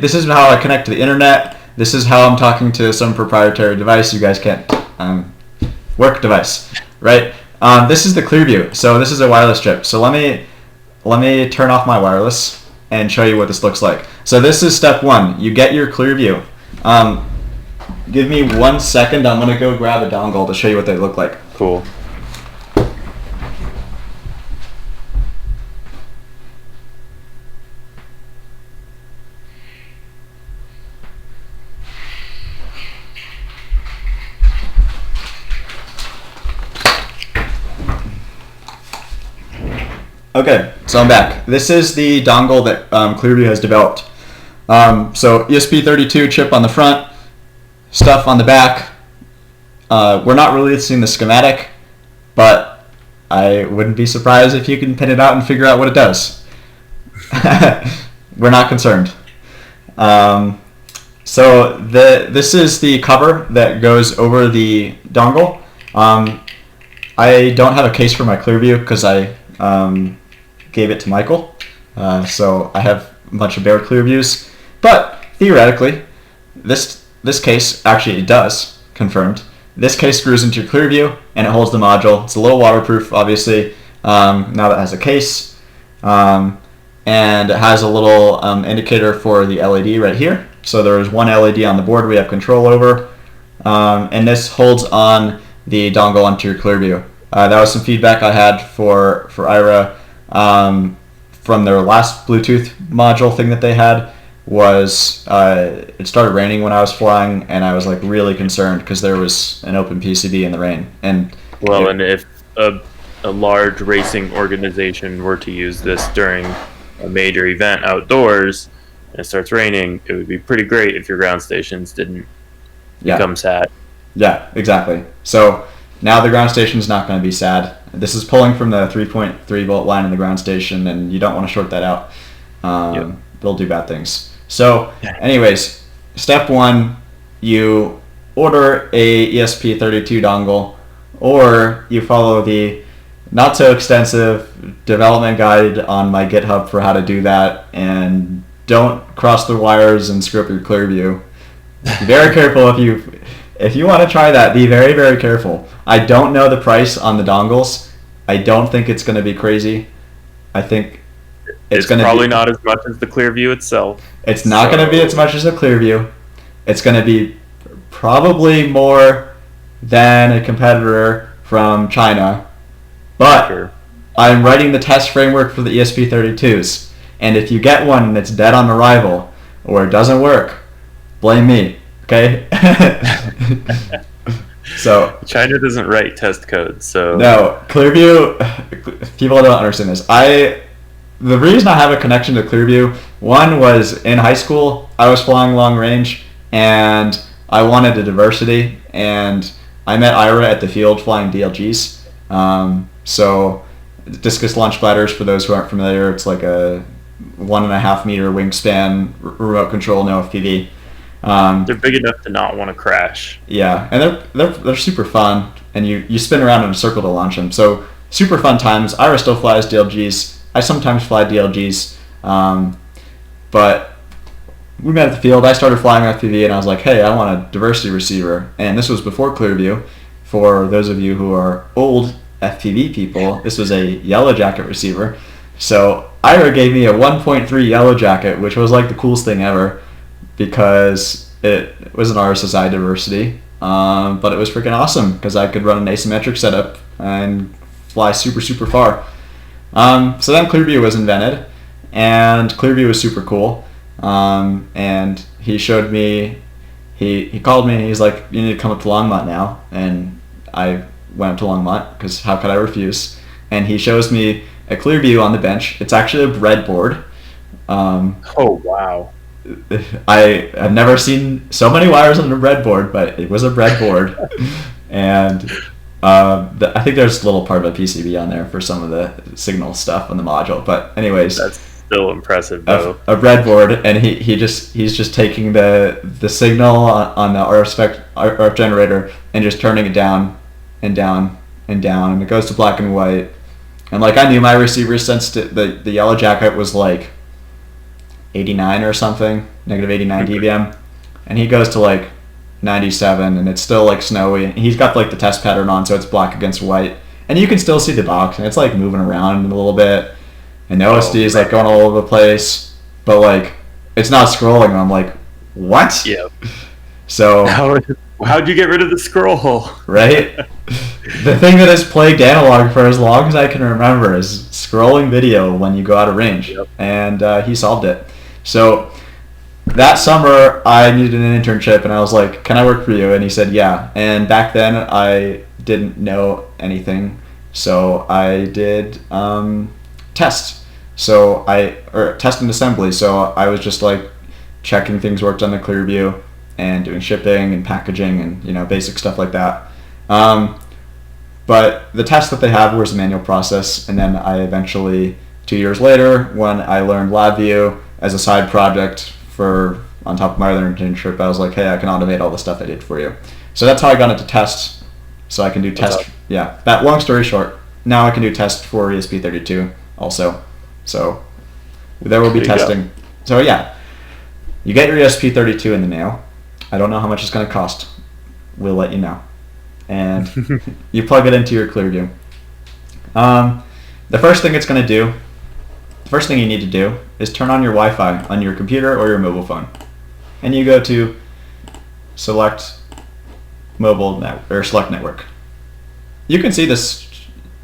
this is how I connect to the internet. This is how I'm talking to some proprietary device. You guys can't, work device, right? This is the ClearView. So this is a wireless chip. So let me turn off my wireless and show you what this looks like. So this is step 1. You get your ClearView. Give me 1 second. I'm going to go grab a dongle to show you what they look like. Cool. Okay, so I'm back. This is the dongle that ClearView has developed. So ESP32 chip on the front, stuff on the back. We're not releasing the schematic, but I wouldn't be surprised if you can pin it out and figure out what it does. We're not concerned. So this is the cover that goes over the dongle. I don't have a case for my ClearView because I gave it to Michael. So I have a bunch of bare ClearViews. But theoretically, this case, actually it does, confirmed. This case screws into your ClearView and it holds the module. It's a little waterproof, obviously, now that it has a case. And it has a little indicator for the LED right here. So there is 1 LED on the board we have control over. And this holds on the dongle onto your ClearView. That was some feedback I had for Ira from their last Bluetooth module thing that they had. Was it started raining when I was flying, and I was like really concerned because there was an open PCB in the rain. And if a large racing organization were to use this during a major event outdoors and it starts raining, it would be pretty great if your ground stations didn't become sad. Yeah, exactly. So now the ground station is not going to be sad. This is pulling from the 3.3 volt line in the ground station, and you don't want to short that out. They'll do bad things. So anyways, step 1, you order a ESP32 dongle, or you follow the not so extensive development guide on my GitHub for how to do that, and don't cross the wires and screw up your ClearView. Be very careful if you want to try that. Be very, very careful. I don't know the price on the dongles. I don't think it's going to be crazy. I think it's going to probably not as much as the ClearView itself. It's not going to be as much as the ClearView. It's going to be probably more than a competitor from China. But sure. I'm writing the test framework for the ESP32s. And if you get one and it's dead on arrival, or it doesn't work, blame me. Okay? So China doesn't write test code, so no, ClearView, people don't understand this. The reason I have a connection to ClearView, one was in high school, I was flying long range, and I wanted a diversity, and I met Ira at the field flying DLGs. So discus launch bladders, for those who aren't familiar, it's like a 1.5 meter wingspan, remote control, no FPV. They're big enough to not want to crash. Yeah, and they're super fun, and you spin around in a circle to launch them. So super fun times. Ira still flies DLGs. I sometimes fly DLGs, but we met at the field. I started flying FPV, and I was like, hey, I want a diversity receiver. And this was before ClearView. For those of you who are old FPV people, this was a yellow jacket receiver. So Ira gave me a 1.3 yellow jacket, which was like the coolest thing ever because it was an RSSI diversity. But it was freaking awesome because I could run an asymmetric setup and fly super, super far. So then ClearView was invented, and ClearView was super cool. And he showed me, he called me and he's like, you need to come up to Longmont now. And I went up to Longmont because how could I refuse? And he shows me a ClearView on the bench. It's actually a breadboard. Oh, wow. I have never seen so many wires on a breadboard, but it was a breadboard. And I think there's a little part of a PCB on there for some of the signal stuff on the module. But anyways, that's still impressive though. A breadboard, and he's just taking the signal on the RF generator and just turning it down and down and down, and it goes to black and white. And like I knew my receiver sensed it, the yellow jacket was like 89 or something, negative 89 dBm, and he goes to like 97, and it's still like snowy. And he's got like the test pattern on, so it's black against white, and you can still see the box, and it's like moving around a little bit, and the OSD is like going all over the place, but like it's not scrolling. And I'm like, what? Yeah. So how'd you get rid of the scroll? Right? The thing that has plagued analog for as long as I can remember is scrolling video when you go out of range. Yep. And he solved it. So that summer I needed an internship, and I was like, can I work for you? And he said, yeah. And back then I didn't know anything, so I did test. Or test and assembly. So I was just like checking things worked on the ClearView and doing shipping and packaging and basic stuff like that. But the test that they have was a manual process, and then I eventually, 2 years later, when I learned LabVIEW as a side project on top of my other internship, I was like, hey, I can automate all the stuff I did for you. So that's how I got into test. So I can do test. Awesome. Yeah. That long story short, now I can do test for ESP32 also. So there will be testing. So yeah, you get your ESP32 in the mail. I don't know how much it's going to cost. We'll let you know. And you plug it into your ClearView. The first thing it's going to do, the first thing you need to do is turn on your Wi-Fi on your computer or your mobile phone. And you go to select select network. You can see this,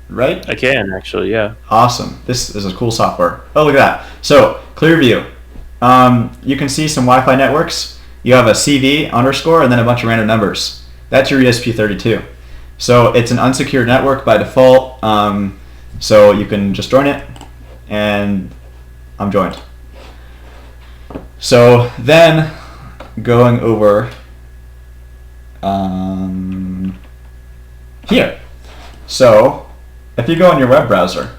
right? I can actually, yeah. Awesome. This is a cool software. Oh, look at that. So ClearView. You can see some Wi-Fi networks. You have a CV underscore and then a bunch of random numbers. That's your ESP32. So it's an unsecured network by default. So you can just join it, and I'm joined. So then going over here. So if you go in your web browser,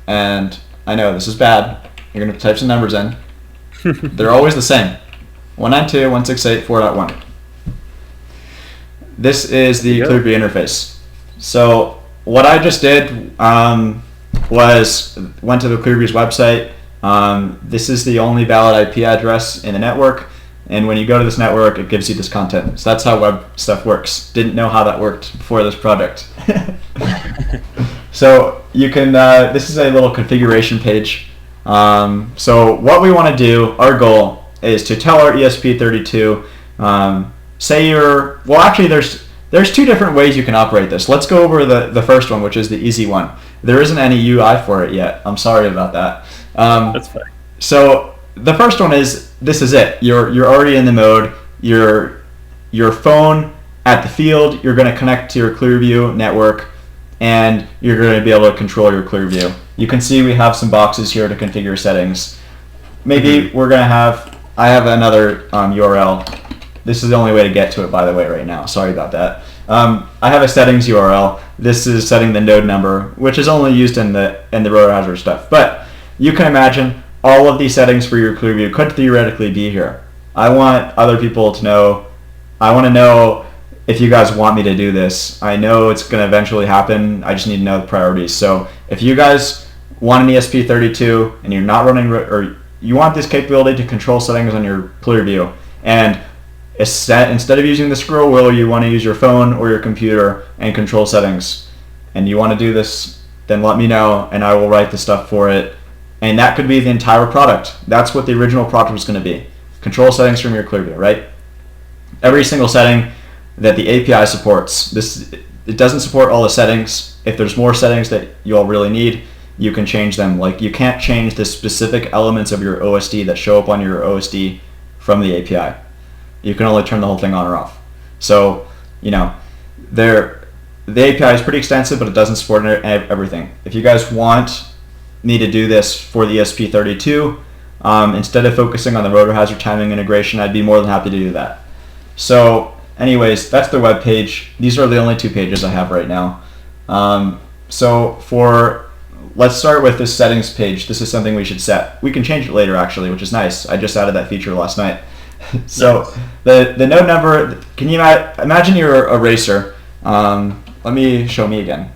and I know this is bad, you're going to type some numbers in. They're always the same. 192.168.4.1. This is the ClearView interface. So what I just did was went to the ClearView's website. This is the only valid IP address in the network, and when you go to this network, it gives you this content. So that's how web stuff works. Didn't know how that worked before this project. So you can. This is a little configuration page. So what we want to do, our goal is to tell our ESP32. There's two different ways you can operate this. Let's go over the first one, which is the easy one. There isn't any UI for it yet. I'm sorry about that. That's fine. So the first one is, this is it. You're already in the mode. Your phone at the field, you're going to connect to your ClearView network, and you're going to be able to control your ClearView. You can see we have some boxes here to configure settings. Maybe we're going to I have another URL. This is the only way to get to it, by the way, right now. Sorry about that. I have a settings URL. This is setting the node number, which is only used in the Rotorhazard stuff. But you can imagine all of these settings for your ClearView could theoretically be here. I want other people to know. I want to know if you guys want me to do this. I know it's going to eventually happen. I just need to know the priorities. So if you guys want an ESP32 and you're not running, or you want this capability to control settings on your ClearView, and instead of using the scroll wheel, you want to use your phone or your computer and control settings, and you want to do this, then let me know, and I will write the stuff for it. And that could be the entire product. That's what the original product was going to be. Control settings from your ClearView, right? Every single setting that the API supports. It doesn't support all the settings. If there's more settings that you all really need, you can change them. Like, you can't change the specific elements of your OSD that show up on your OSD from the API. You can only turn the whole thing on or off. So, the API is pretty extensive, but it doesn't support everything. If you guys want me to do this for the ESP32, instead of focusing on the Rotorhazard timing integration, I'd be more than happy to do that. So anyways, that's the web page. These are the only 2 pages I have right now. Let's start with this settings page. This is something we should set. We can change it later, actually, which is nice. I just added that feature last night. So the node number, can you imagine you're a racer? Let me show me again.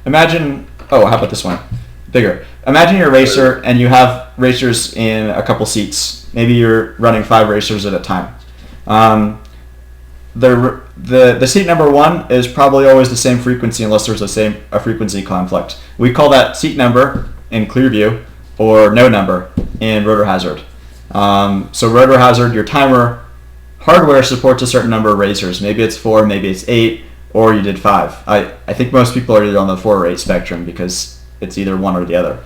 Imagine, how about this one? Bigger. Imagine you're a racer and you have racers in a couple seats. Maybe you're running 5 racers at a time. The seat number 1 is probably always the same frequency unless there's a frequency conflict. We call that seat number in ClearView, or node number in Rotorhazard. So Rotorhazard, your timer hardware supports a certain number of racers. Maybe it's 4, maybe it's 8, or you did 5. I think most people are either on the 4 or 8 spectrum because it's either one or the other.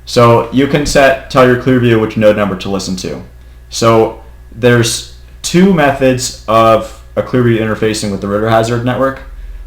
So you can tell your ClearView which node number to listen to. So there's 2 methods of a ClearView interfacing with the Rotorhazard network.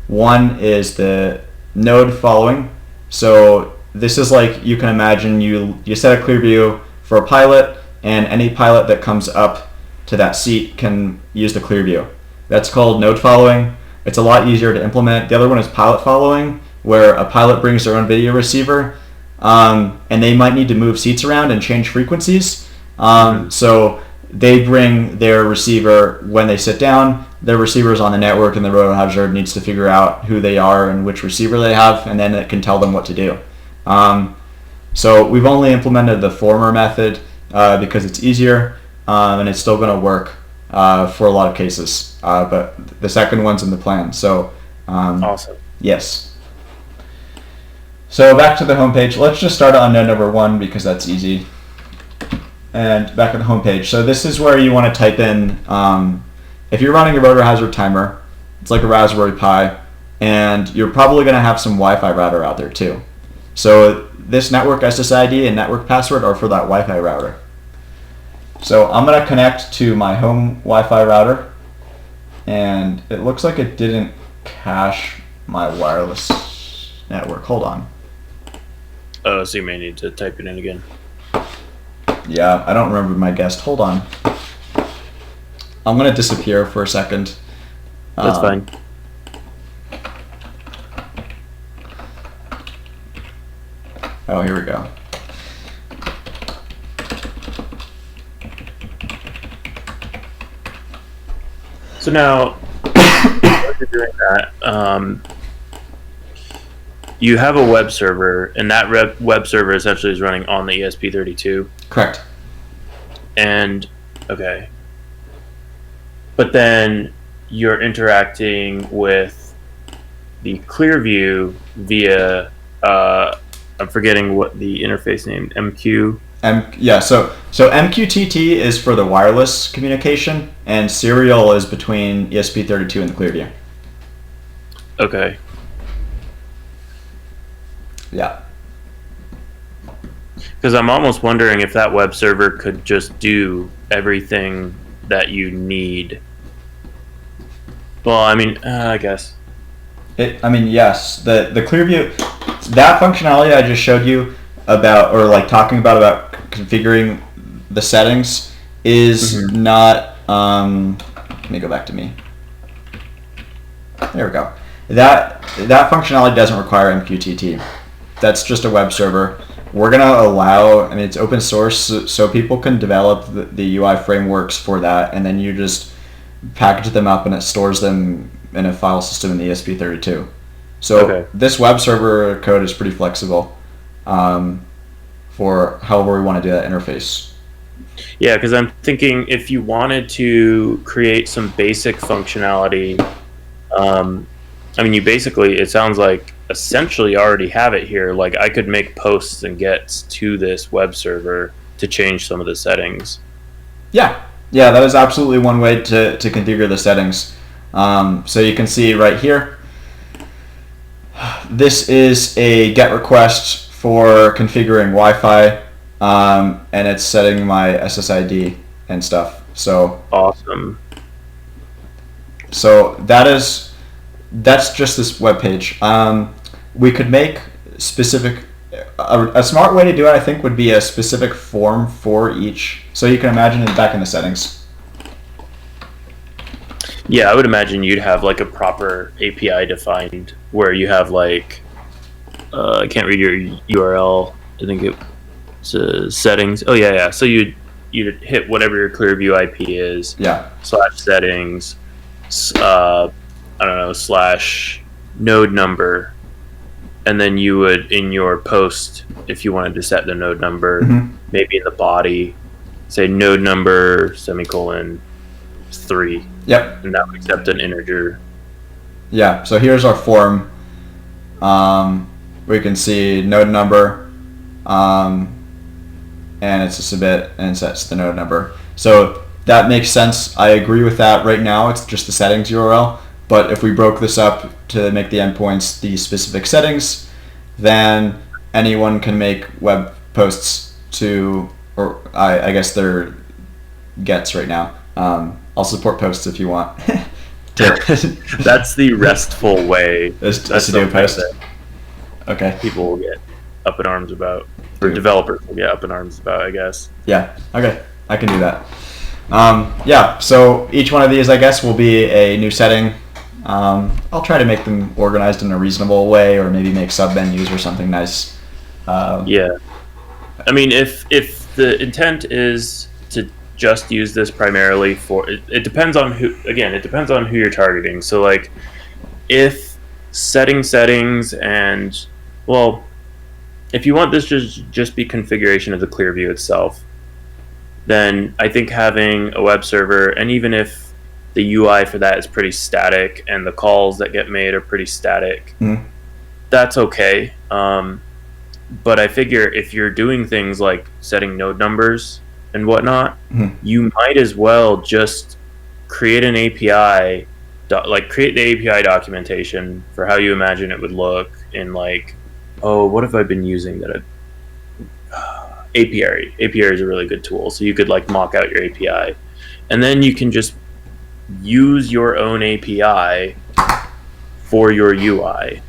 One is the node following. So this is like, you can imagine you set a ClearView for a pilot, and any pilot that comes up to that seat can use the ClearView. That's called node following. It's a lot easier to implement. The other one is pilot following, where a pilot brings their own video receiver, and they might need to move seats around and change frequencies. So they bring their receiver when they sit down. Their receiver's on the network, and the Rotorhazard needs to figure out who they are and which receiver they have, and then it can tell them what to do. So we've only implemented the former method because it's easier, and it's still going to work for a lot of cases. But the second one's in the plan. So awesome. Yes. So back to the homepage. Let's just start on node number 1 because that's easy. And back at the homepage. So this is where you want to type in, if you're running a Rotorhazard timer, it's like a Raspberry Pi, and you're probably going to have some Wi-Fi router out there too. So this network SSID and network password are for that Wi-Fi router. So I'm going to connect to my home Wi-Fi router, and it looks like it didn't cache my wireless network. Hold on. Oh, so you may need to type it in again. Yeah, I don't remember my guest. Hold on. I'm going to disappear for a second. That's fine. Oh, here we go. So now, while you're doing that, you have a web server, and that web server essentially is running on the ESP32. Correct. And, okay. But then you're interacting with the ClearView via, I'm forgetting what the interface name, MQ? Yeah, so MQTT is for the wireless communication, and serial is between ESP32 and the ClearView. Okay. Yeah. Because I'm almost wondering if that web server could just do everything that you need. Well, I mean, I guess. Yes. The ClearView, that functionality I just showed you about, or like talking about configuring the settings, is not. Let me go back to me. There we go. That functionality doesn't require MQTT. That's just a web server. We're going to allow, it's open source, so people can develop the UI frameworks for that, and then you just package them up and it stores them in a file system in the ESP32. So This web server code is pretty flexible for however we want to do that interface. Yeah, because I'm thinking if you wanted to create some basic functionality, I mean, it sounds like essentially already have it here. Like I could make posts and get to this web server to change some of the settings. Yeah, that is absolutely one way to configure the settings. So you can see right here, this is a GET request for configuring Wi-Fi, and it's setting my SSID and stuff. So awesome. So that's just this web page. We could make specific. A smart way to do it, I think, would be a specific form for each. So you can imagine it back in the settings. Yeah, I would imagine you'd have like a proper API defined where you have like, I can't read your URL. I think it's settings. Oh yeah. So you'd hit whatever your ClearView IP is. Yeah. /settings. I don't know, /node number, and then you would, in your post, if you wanted to set the node number, maybe in the body, say node number :3. Yep. And that would accept an integer. Yeah. So here's our form. We can see node number, and it's a submit, and it sets the node number. So that makes sense. I agree with that. Right now, it's just the settings URL. But if we broke this up to make the endpoints the specific settings, then anyone can make web posts to, or I guess they're gets right now. I'll support posts if you want. That's the restful way. That's to do a post. Okay. People will get up in arms about, or developers will get up in arms about, I guess. Yeah. Okay. I can do that. Yeah, so each one of these, I guess, will be a new setting. I'll try to make them organized in a reasonable way, or maybe make sub-menus or something nice. Yeah. I mean, if the intent is to just use this primarily for... It depends on who... Again, it depends on who you're targeting. So, like, if settings and... Well, if you want this to just be configuration of the ClearView itself, then I think having a web server, and even if the UI for that is pretty static and the calls that get made are pretty static, that's okay. But I figure if you're doing things like setting node numbers and whatnot, you might as well just create an API, create the API documentation for how you imagine it would look in like, oh, what have I been using that I've... Apiary is a really good tool. So you could like mock out your API, and then you can just use your own API for your UI,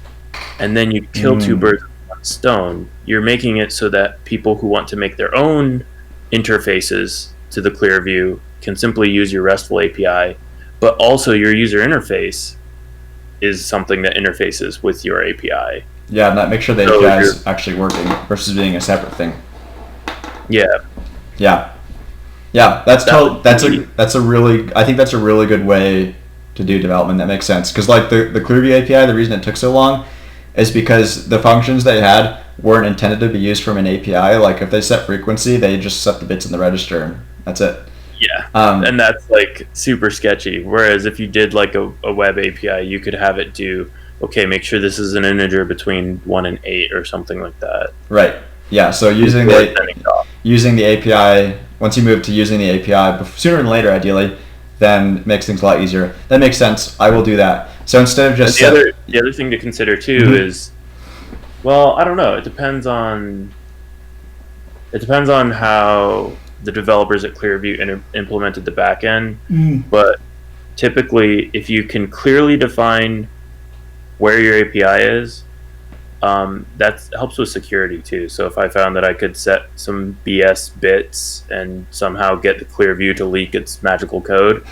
and then you kill two birds with one stone. You're making it so that people who want to make their own interfaces to the ClearView can simply use your RESTful API, but also your user interface is something that interfaces with your API. Yeah, and that makes sure the API is actually working versus being a separate thing. Yeah. That's a really, I think that's a really good way to do development. That makes sense, because like the ClearView API, the reason it took so long is because the functions they had weren't intended to be used from an API. Like if they set frequency, they just set the bits in the register, and that's it. Yeah, and that's like super sketchy. Whereas if you did like a web API, you could have it do, okay, make sure this is an integer between 1 and 8 or something like that. Right. Yeah. So using the API, once you move to using the API sooner than later, ideally, then makes things a lot easier. That makes sense. I will do that. So instead of just the other thing to consider too is, well, I don't know. It depends on how the developers at ClearView implemented the backend. But typically, if you can clearly define where your API is, that helps with security too. So if I found that I could set some BS bits and somehow get the ClearView to leak its magical code,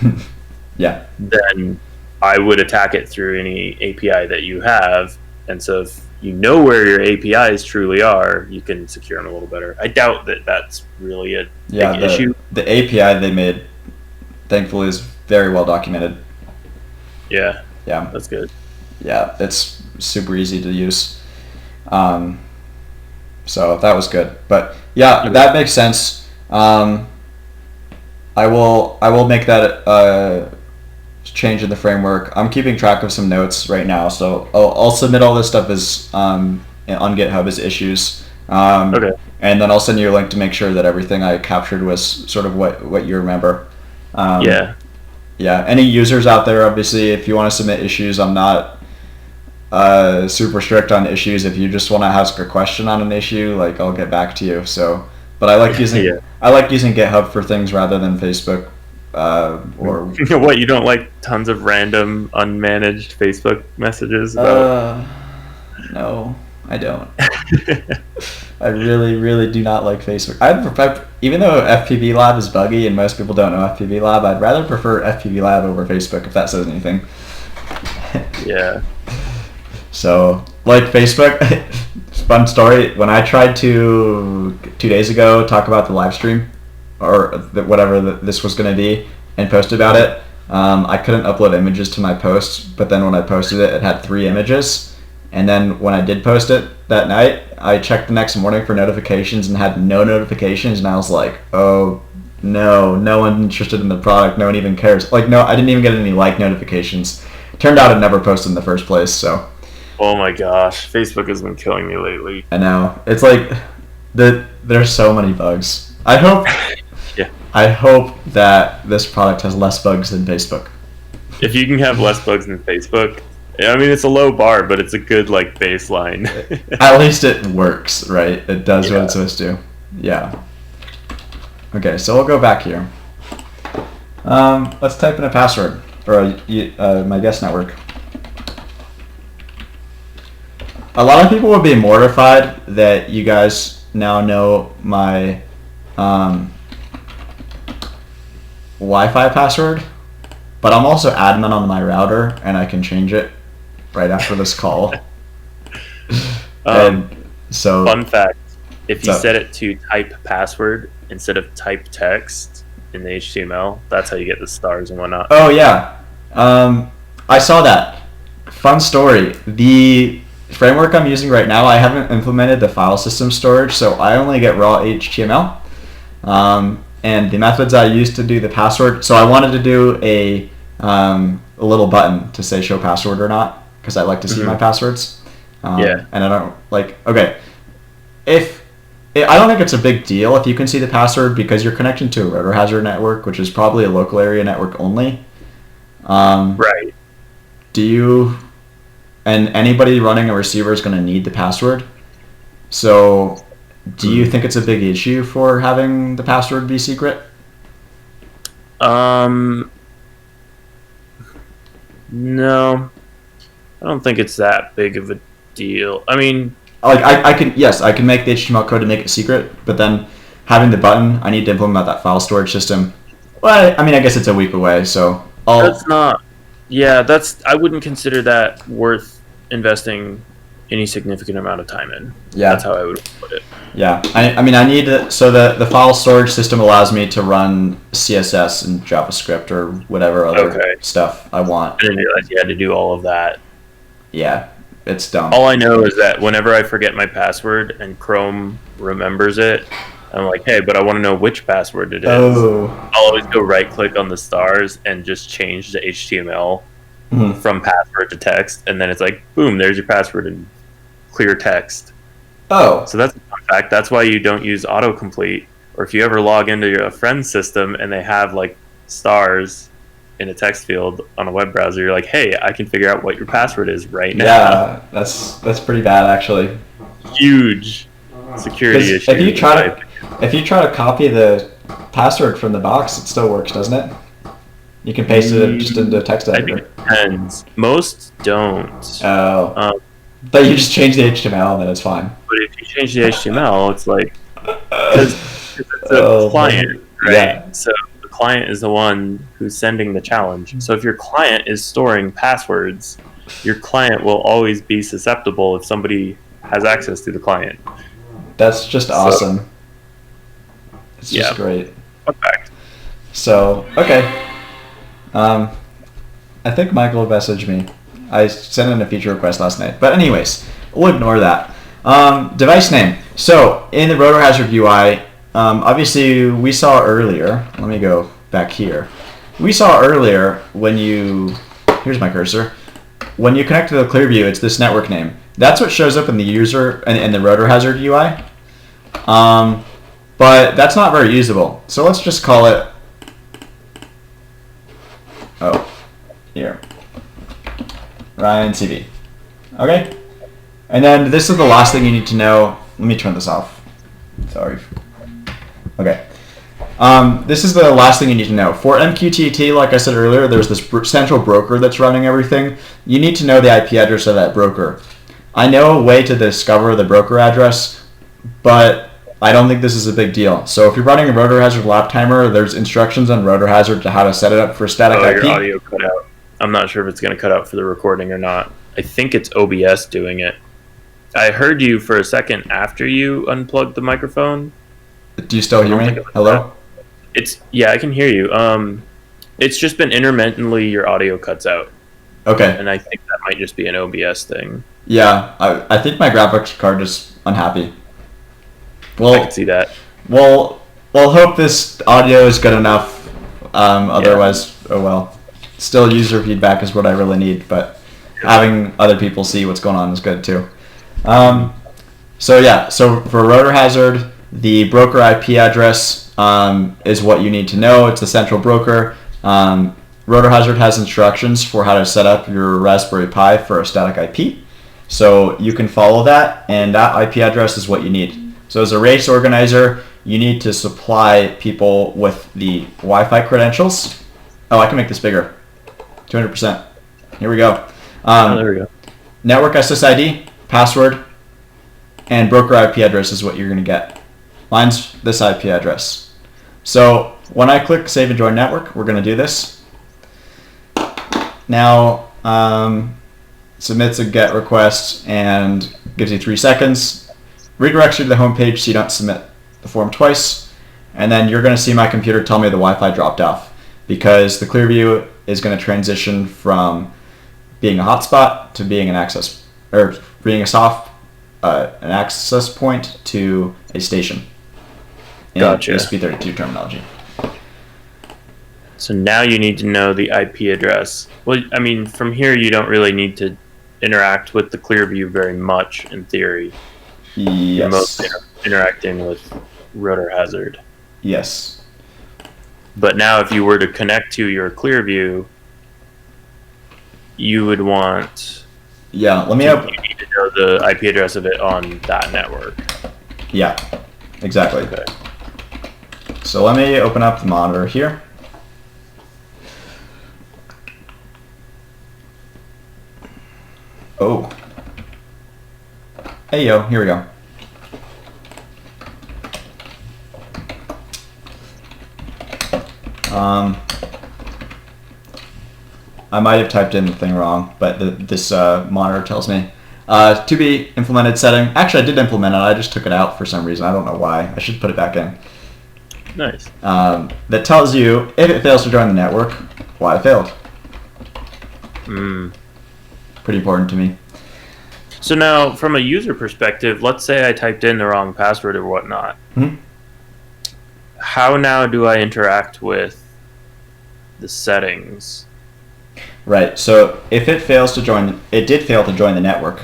then I would attack it through any API that you have. And so if you know where your APIs truly are, you can secure them a little better. I doubt that that's really a big issue. The API they made, thankfully, is very well documented. Yeah, that's good. Yeah, it's super easy to use. So that was good. But yeah, that makes sense. I will make that change in the framework. I'm keeping track of some notes right now, so I'll submit all this stuff as on GitHub as issues. Okay. And then I'll send you a link to make sure that everything I captured was sort of what you remember. Yeah. Yeah. Any users out there, obviously, if you want to submit issues, I'm not super strict on issues. If you just want to ask a question on an issue, like I'll get back to you. So, but I like using GitHub for things rather than Facebook. Or what, you don't like tons of random unmanaged Facebook messages about? No, I don't. I really, really do not like Facebook. Even though FPV Lab is buggy and most people don't know FPV Lab, I'd rather prefer FPV Lab over Facebook if that says anything. Yeah. So, like Facebook, fun story. When I tried to 2 days ago talk about the live stream or whatever this was going to be and post about it, I couldn't upload images to my post. But then when I posted it, it had 3 images. And then when I did post it that night, I checked the next morning for notifications and had no notifications. And I was like, oh, no one interested in the product. No one even cares. Like, no, I didn't even get any like notifications. Turned out it never posted in the first place, so. Oh my gosh, Facebook has been killing me lately. I know. It's like, there's so many bugs. I hope I hope that this product has less bugs than Facebook. If you can have less bugs than Facebook, I mean, it's a low bar, but it's a good, like, baseline. At least it works, right? It does what it's supposed to. Yeah. Okay, so we'll go back here. Let's type in a password for my guest network. A lot of people would be mortified that you guys now know my Wi-Fi password, but I'm also admin on my router, and I can change it right after this call. And so, fun fact: if you set it to type password instead of type text in the HTML, that's how you get the stars and whatnot. Oh yeah, I saw that. Fun story. The framework I'm using right now, I haven't implemented the file system storage, so I only get raw HTML. And the methods I used to do the password, so I wanted to do a little button to say show password or not, because I like to see my passwords. And I don't like, okay, I don't think it's a big deal if you can see the password because you're connecting to a Rotorhazard network, which is probably a local area network only. Right. And anybody running a receiver is going to need the password. So do you think it's a big issue for having the password be secret? No, I don't think it's that big of a deal. I mean, like I can make the HTML code to make it secret, but then having the button, I need to implement that file storage system. Well, I mean, I guess it's a week away, so that's not. Yeah, I wouldn't consider that worth investing any significant amount of time in. Yeah, that's how I would put it. Yeah, I mean, I need to, so the file storage system allows me to run CSS and JavaScript or whatever other stuff I want. I didn't realize you had to do all of that. Yeah, it's dumb. All I know is that whenever I forget my password and Chrome remembers it, I'm like, hey, but I want to know which password it is. Oh. I'll always go right-click on the stars and just change the HTML from password to text, and then it's like, boom, there's your password in clear text. Oh. So that's a fun fact. That's why you don't use autocomplete, or if you ever log into a friend's system and they have like stars in a text field on a web browser, you're like, hey, I can figure out what your password is right now. Yeah, that's pretty bad actually. Huge security issue. If you try to copy the password from the box, it still works, doesn't it? You can paste it just into text editor. I think it depends. Most don't. Oh. But you just change the HTML and then it's fine. But if you change the HTML, it's like, because it's a client, right? Yeah. So the client is the one who's sending the challenge. So if your client is storing passwords, your client will always be susceptible if somebody has access to the client. That's just awesome. It's just great. Fun fact. So, okay. I think Michael messaged me. I sent in a feature request last night. But anyways, we'll ignore that. Device name. So, in the Rotorhazard UI, obviously we saw earlier, let me go back here. we saw earlier when you, here's my cursor, when you connect to the ClearView, it's this network name. That's what shows up in the user and the Rotorhazard UI. But that's not very usable. So let's just call it, here, Ryan CV. Okay? And then this is the last thing you need to know. Let me turn this off. Sorry. Okay. This is the last thing you need to know. For MQTT, like I said earlier, there's this central broker that's running everything. You need to know the IP address of that broker. I know a way to discover the broker address, but I don't think this is a big deal. So if you're running a Rotorhazard lap timer, there's instructions on Rotorhazard to how to set it up for static IP. Your audio cut out. I'm not sure if it's going to cut out for the recording or not. I think it's OBS doing it. I heard you for a second after you unplugged the microphone. Do you still hear me? Hello? Yeah, I can hear you. It's just been intermittently your audio cuts out. Okay. And I think that might just be an OBS thing. Yeah, I think my graphics card is unhappy. Well, I can see that. Well, hope this audio is good enough. Otherwise, oh well. Still, user feedback is what I really need, but having other people see what's going on is good too. So for Rotorhazard, the broker IP address is what you need to know. It's the central broker. Rotorhazard has instructions for how to set up your Raspberry Pi for a static IP. So you can follow that, and that IP address is what you need. So as a race organizer, you need to supply people with the Wi-Fi credentials. Oh, I can make this bigger. 200%. Here we go. There we go. Network SSID, password, and broker IP address is what you're going to get. Mine's this IP address. So when I click Save and Join Network, we're going to do this. Now, submits a GET request and gives you 3 seconds. Redirects you to the home page so you don't submit the form twice. And then you're going to see my computer tell me the Wi-Fi dropped off because the ClearView is going to transition from being a hotspot to being an access, or being an access point to a station. Gotcha. ESP32 terminology. So now you need to know the IP address. Well, I mean, from here you don't really need to interact with the ClearView very much in theory. Yes. You're mostly interacting with Rotorhazard. Yes. But now if you were to connect to your ClearView, you would want... Yeah, you need to know the IP address of it on that network. Yeah, exactly. Okay. So let me open up the monitor here. Oh. Hey yo, here we go. I might have typed in the thing wrong, but this monitor tells me to be implemented setting. Actually, I did implement it. I just took it out for some reason. I don't know why. I should put it back in. Nice. That tells you if it fails to join the network, why it failed. Pretty important to me. So now, from a user perspective, let's say I typed in the wrong password or whatnot. How now do I interact with the settings? Right. So if it fails to join, it did fail to join the network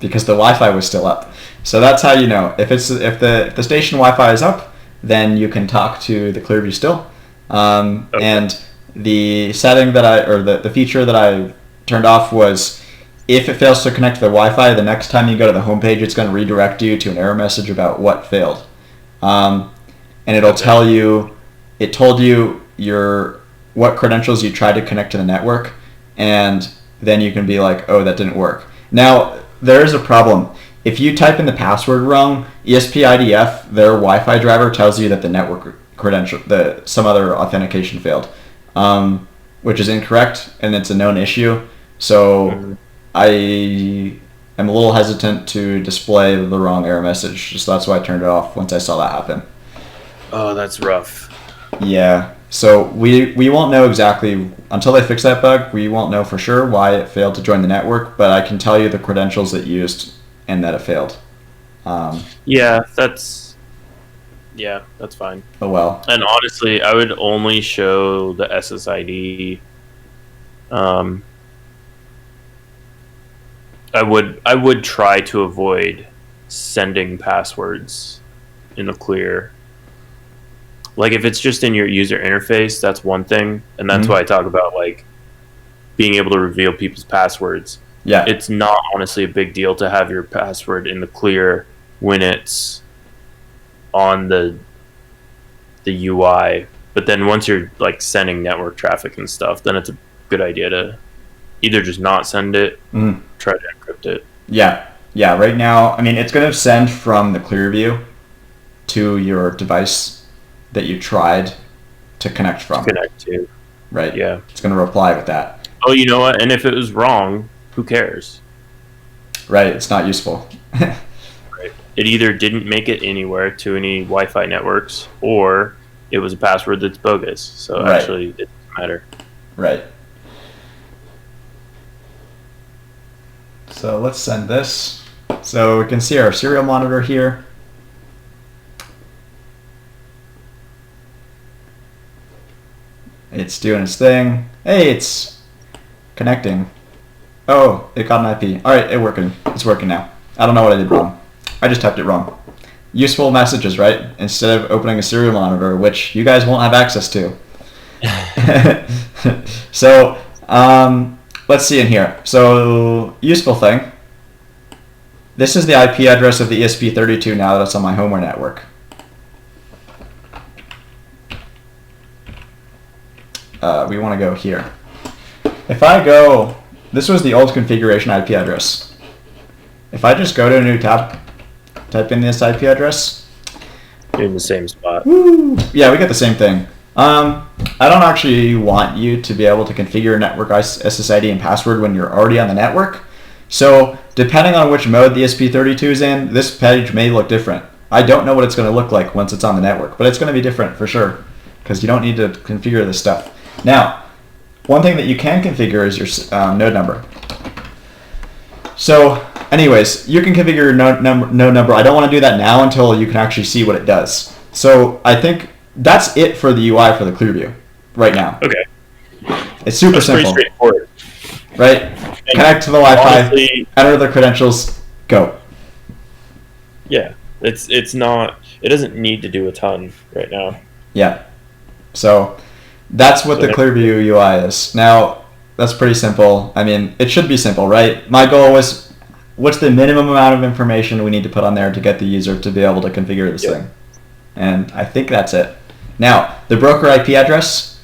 because the Wi-Fi was still up. So that's how you know if the station Wi-Fi is up, then you can talk to the ClearView still. Okay. And the setting that the feature that I turned off was if it fails to connect to the Wi-Fi, the next time you go to the homepage, it's going to redirect you to an error message about what failed. And it'll tell you, it told you what credentials you tried to connect to the network, and then you can be like, oh, that didn't work. Now, there is a problem. If you type in the password wrong, ESP32, their Wi-Fi driver tells you that the network credential, some other authentication failed, which is incorrect, and it's a known issue. So I am a little hesitant to display the wrong error message, so that's why I turned it off once I saw that happen. Oh, that's rough. Yeah. So we won't know exactly, until they fix that bug, we won't know for sure why it failed to join the network, but I can tell you the credentials it used and that it failed. Yeah, that's Yeah, that's fine. Oh well. And honestly, I would only show the SSID. I would try to avoid sending passwords in the clear. Like if it's just in your user interface, that's one thing, and that's why I talk about like being able to reveal people's passwords. Yeah. It's not honestly a big deal to have your password in the clear when it's on the UI, but then once you're like sending network traffic and stuff, then it's a good idea to either just not send it, try to encrypt it. Yeah. Yeah. Right now, I mean, it's going to send from the ClearView to your device that you tried to connect from. Connect to. Right. Yeah. It's going to reply with that. Oh, you know what? And if it was wrong, who cares? Right. It's not useful. Right. It either didn't make it anywhere to any Wi-Fi networks, or it was a password that's bogus. So actually, it doesn't matter. Right. So let's send this. So we can see our serial monitor here. It's doing its thing. Hey, it's connecting. Oh, it got an IP. All right, it's working now. I don't know what I did wrong. I just typed it wrong. Useful messages, right? Instead of opening a serial monitor, which you guys won't have access to. So, let's see in here. So, useful thing. This is the IP address of the ESP32 now that it's on my homeware network. We want to go here. If I go, this was the old configuration IP address. If I just go to a new tab, type in this IP address. You're in the same spot. Woo! Yeah, we get the same thing. I don't actually want you to be able to configure network SSID and password when you're already on the network. So depending on which mode the ESP32 is in, this page may look different. I don't know what it's going to look like once it's on the network, but it's going to be different for sure because you don't need to configure this stuff. Now, one thing that you can configure is your node number. So anyways, you can configure your node number. I don't want to do that now until you can actually see what it does. So I think that's it for the UI for the ClearView right now. Okay. It's super simple. Pretty straightforward. Right? And connect to the Wi-Fi, honestly, enter the credentials, go. Yeah. It's not, it doesn't need to do a ton right now. Yeah. So that's what the ClearView UI is. Now, that's pretty simple. I mean, it should be simple, right? My goal was, what's the minimum amount of information we need to put on there to get the user to be able to configure this thing? And I think that's it. Now, the broker IP address,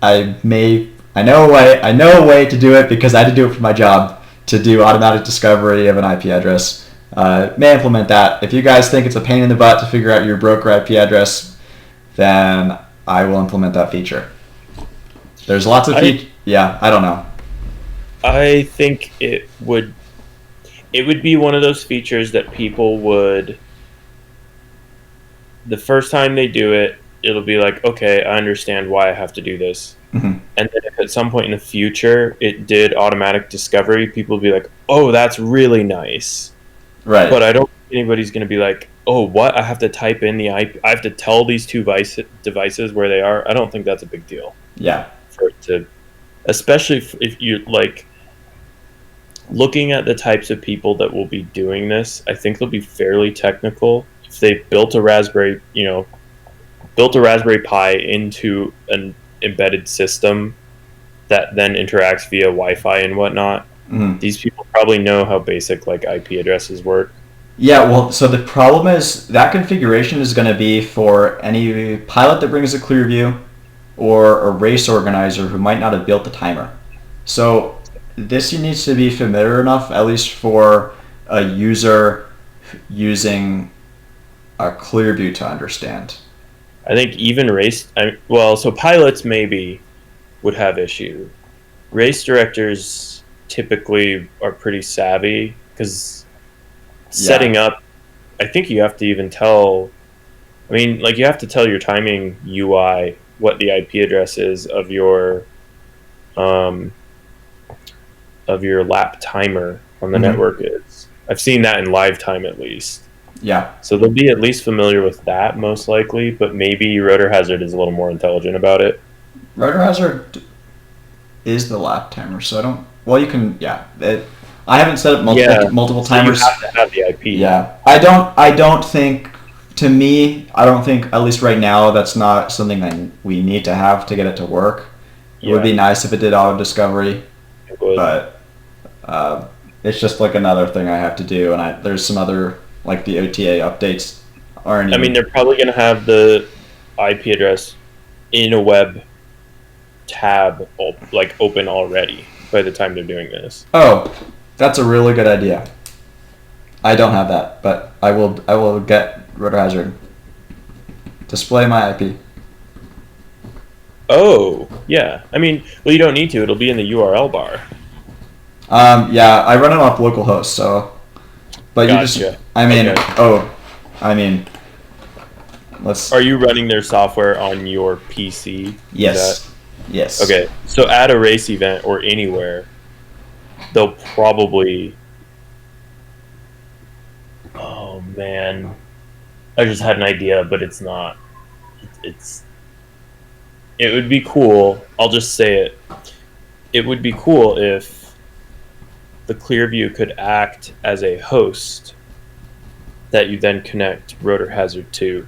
I know a way to do it because I had to do it for my job, to do automatic discovery of an IP address. May implement that. If you guys think it's a pain in the butt to figure out your broker IP address, then I will implement that feature. There's lots of yeah, I don't know. I think it would be one of those features that people would, the first time they do it, it'll be like, okay, I understand why I have to do this. Mm-hmm. And then if at some point in the future it did automatic discovery, people will be like, oh, that's really nice. Right. But I don't think anybody's going to be like, oh, what? I have to type in the IP. I have to tell these two devices where they are. I don't think that's a big deal. Yeah. For it to, especially if you like looking at the types of people that will be doing this, I think they'll be fairly technical. If they built a Raspberry Pi into an embedded system that then interacts via Wi-Fi and whatnot, these people probably know how basic like IP addresses work. Yeah, well, so the problem is that configuration is going to be for any pilot that brings a ClearView or a race organizer who might not have built the timer. So this needs to be familiar enough, at least for a user using a ClearView to understand. I think even so pilots maybe would have issue. Race directors typically are pretty savvy because setting up, I think you have to even tell, you have to tell your timing UI what the IP address is of your lap timer on the network is. I've seen that in live time at least. Yeah. So they'll be at least familiar with that, most likely, but maybe Rotorhazard is a little more intelligent about it. Rotorhazard is the lap timer, so I don't. Well, you can. Yeah. I haven't set up multiple So you timers. have to have the IP. Yeah. I don't think. To me, I don't think, at least right now, that's not something that we need to have to get it to work. It would be nice if it did auto discovery, but it's just like another thing I have to do, and there's some other, like the OTA updates aren't. I mean, they're probably going to have the IP address in a web tab like open already by the time they're doing this. Oh, that's a really good idea. I don't have that, but I will get Rotorhazard. Display my IP. Oh, yeah. I mean, well, you don't need to. It'll be in the URL bar. Yeah, I run it off localhost, so. But Gotcha. you just. I mean, okay. Let's. Are you running their software on your PC? Yes. Yes. Okay, so at a race event or anywhere, they'll probably. Oh man, I just had an idea, but it's not. It would be cool. I'll just say it. It would be cool if the ClearView could act as a host that you then connect Rotorhazard to.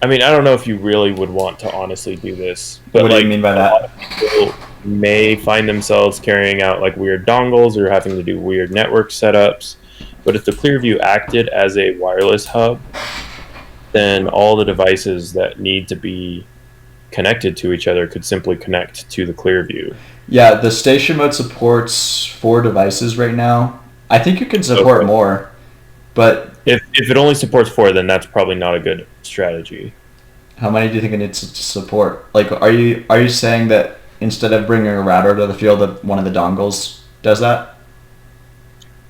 I mean, I don't know if you really would want to honestly do this, but what do you mean by that? A lot of people may find themselves carrying out like weird dongles or having to do weird network setups. But if the ClearView acted as a wireless hub, then all the devices that need to be connected to each other could simply connect to the ClearView. Yeah, the station mode supports 4 devices right now. I think you can support more, but if it only supports 4, then that's probably not a good strategy. How many do you think it needs to support? Like, are you saying that instead of bringing a router to the field, that one of the dongles does that?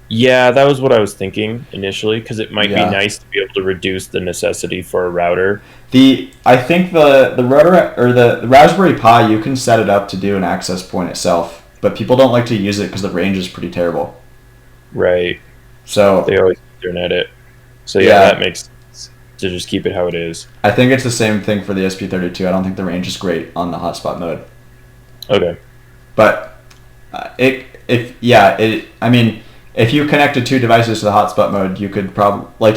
Yeah, that was what I was thinking initially, because it might be nice to be able to reduce the necessity for a router. I think the router or the Raspberry Pi, you can set it up to do an access point itself, but people don't like to use it because the range is pretty terrible. Right. So they always internet it. So that makes sense to just keep it how it is. I think it's the same thing for the ESP32. I don't think the range is great on the hotspot mode. Okay. But I mean, if you connected 2 devices to the hotspot mode, you could probably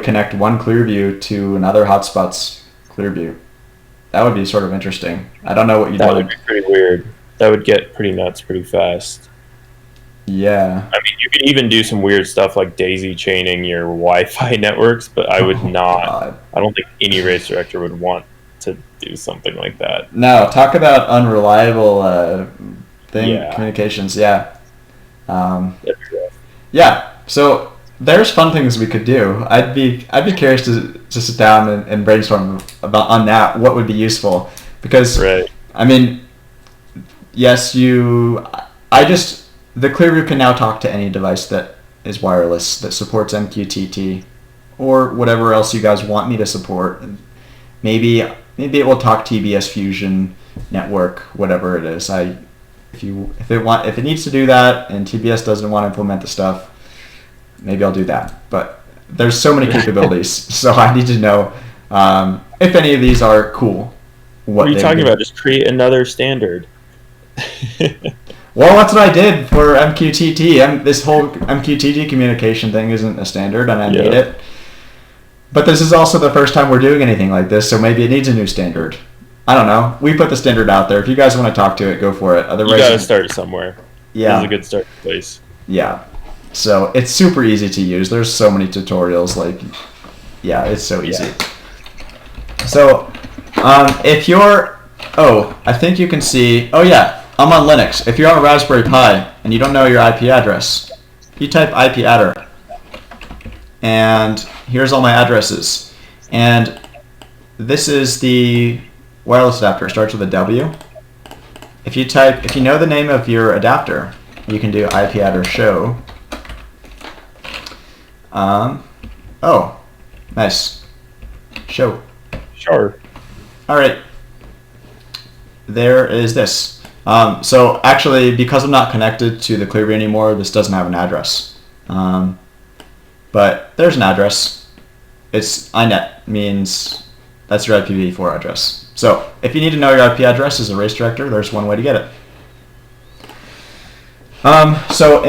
connect one ClearView to another hotspot's ClearView. That would be sort of interesting. I don't know what you'd want. That would be pretty weird. That would get pretty nuts pretty fast. Yeah. I mean, you could even do some weird stuff like daisy chaining your Wi-Fi networks, but I would not. God. I don't think any race director would want to do something like that. No, talk about unreliable communications. Yeah. Yeah. So there's fun things we could do. I'd be curious to sit down and brainstorm on that. What would be useful? Because I mean, yes, the ClearView can now talk to any device that is wireless that supports MQTT or whatever else you guys want me to support. Maybe it will talk TBS Fusion network, whatever it is. If it needs to do that and TBS doesn't want to implement the stuff, maybe I'll do that. But there's so many capabilities, so I need to know if any of these are cool. What are you talking about? Just create another standard. Well, that's what I did for MQTT. This whole MQTT communication thing isn't a standard, and I made it. But this is also the first time we're doing anything like this, so maybe it needs a new standard. I don't know. We put the standard out there. If you guys want to talk to it, go for it. Otherwise, you got to start somewhere. Yeah. This is a good start place. Yeah. So it's super easy to use. There's so many tutorials. It's so easy. Yeah. So if you're... I think you can see... Oh, yeah. I'm on Linux. If you're on a Raspberry Pi and you don't know your IP address, you type IP adder. And here's all my addresses. And this is the wireless adapter. It starts with a W. If you know the name of your adapter, you can do IP adder show. Nice. Show. Sure. All right. There is this. So actually, because I'm not connected to the ClearView anymore, this doesn't have an address. But there's an address. It's inet, means that's your IPv4 address. So if you need to know your IP address as a race director, there's one way to get it. So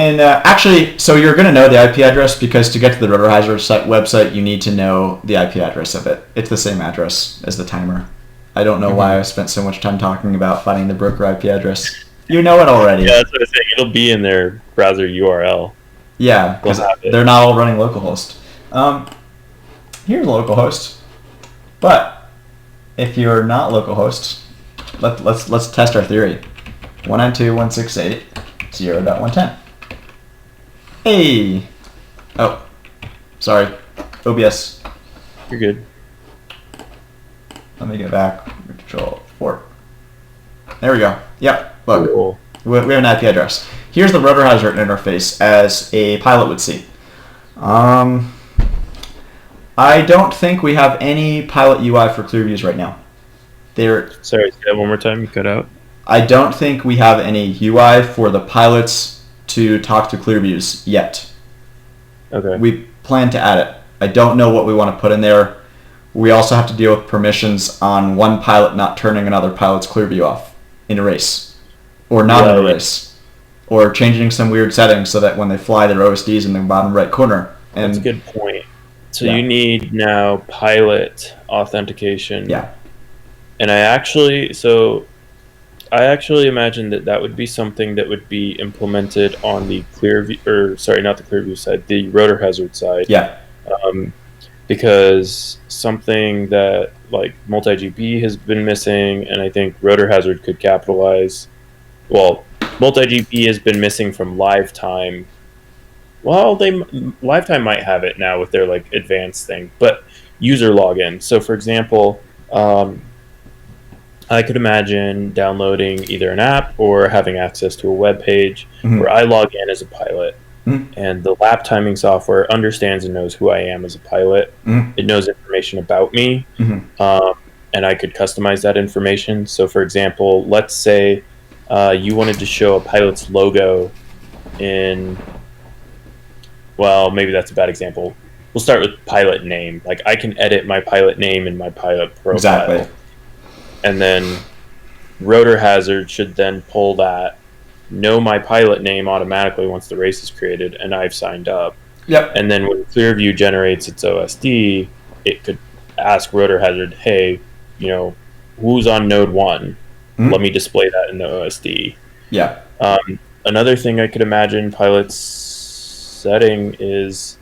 you're going to know the IP address because to get to the Rotorhazard website, you need to know the IP address of it. It's the same address as the timer. I don't know why I spent so much time talking about finding the broker IP address. You know it already. Yeah, that's what I was saying. It'll be in their browser URL. Yeah, because they're not all running localhost. Here's localhost, but if you're not localhost, let's test our theory. 192.168.0.110. Hey. Oh, sorry. OBS. You're good. Let me get back. Control 4. There we go. Yep. Look. Cool. We have an IP address. Here's the Rotorhazard interface as a pilot would see. I don't think we have any pilot UI for ClearViews right now. Sorry, say that one more time. You cut out. I don't think we have any UI for the pilots to talk to ClearViews yet. Okay. We plan to add it. I don't know what we want to put in there. We also have to deal with permissions on one pilot not turning another pilot's ClearView off in a race. Or not in a race. Or changing some weird settings so that when they fly, their OSD is in the bottom right corner. And that's a good point. So you need now pilot authentication. Yeah. And I actually imagine that would be something that would be implemented on the not the ClearView side, the Rotorhazard side. Yeah. Because something that like multi-GP has been missing, and I think Rotorhazard could capitalize. Well, multi-GP has been missing from Lifetime. Well, Lifetime might have it now with their like advanced thing, but user login. So, for example, I could imagine downloading either an app or having access to a web page where I log in as a pilot, and the lap timing software understands and knows who I am as a pilot. It knows information about me, and I could customize that information. So, for example, let's say you wanted to show a pilot's logo in. Well, maybe that's a bad example. We'll start with pilot name. Like I can edit my pilot name in my pilot profile. Exactly. And then Rotorhazard should then pull that, know my pilot name automatically once the race is created and I've signed up. Yep. And then when ClearView generates its OSD, it could ask Rotorhazard, hey, who's on node 1? Let me display that in the OSD. Yeah. Another thing I could imagine pilots setting is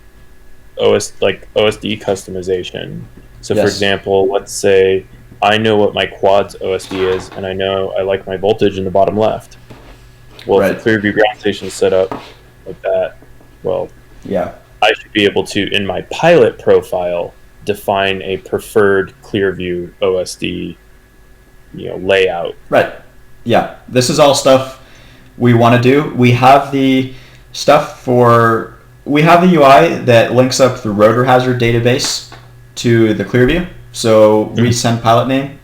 OSD customization. So for example, let's say I know what my quad's OSD is, and I know I like my voltage in the bottom left. Well, if the ClearView ground station is set up like that, I should be able to, in my pilot profile, define a preferred ClearView OSD, layout. Right. Yeah. This is all stuff we want to do. We have the we have the UI that links up the Rotorhazard database to the ClearView. So we send pilot name.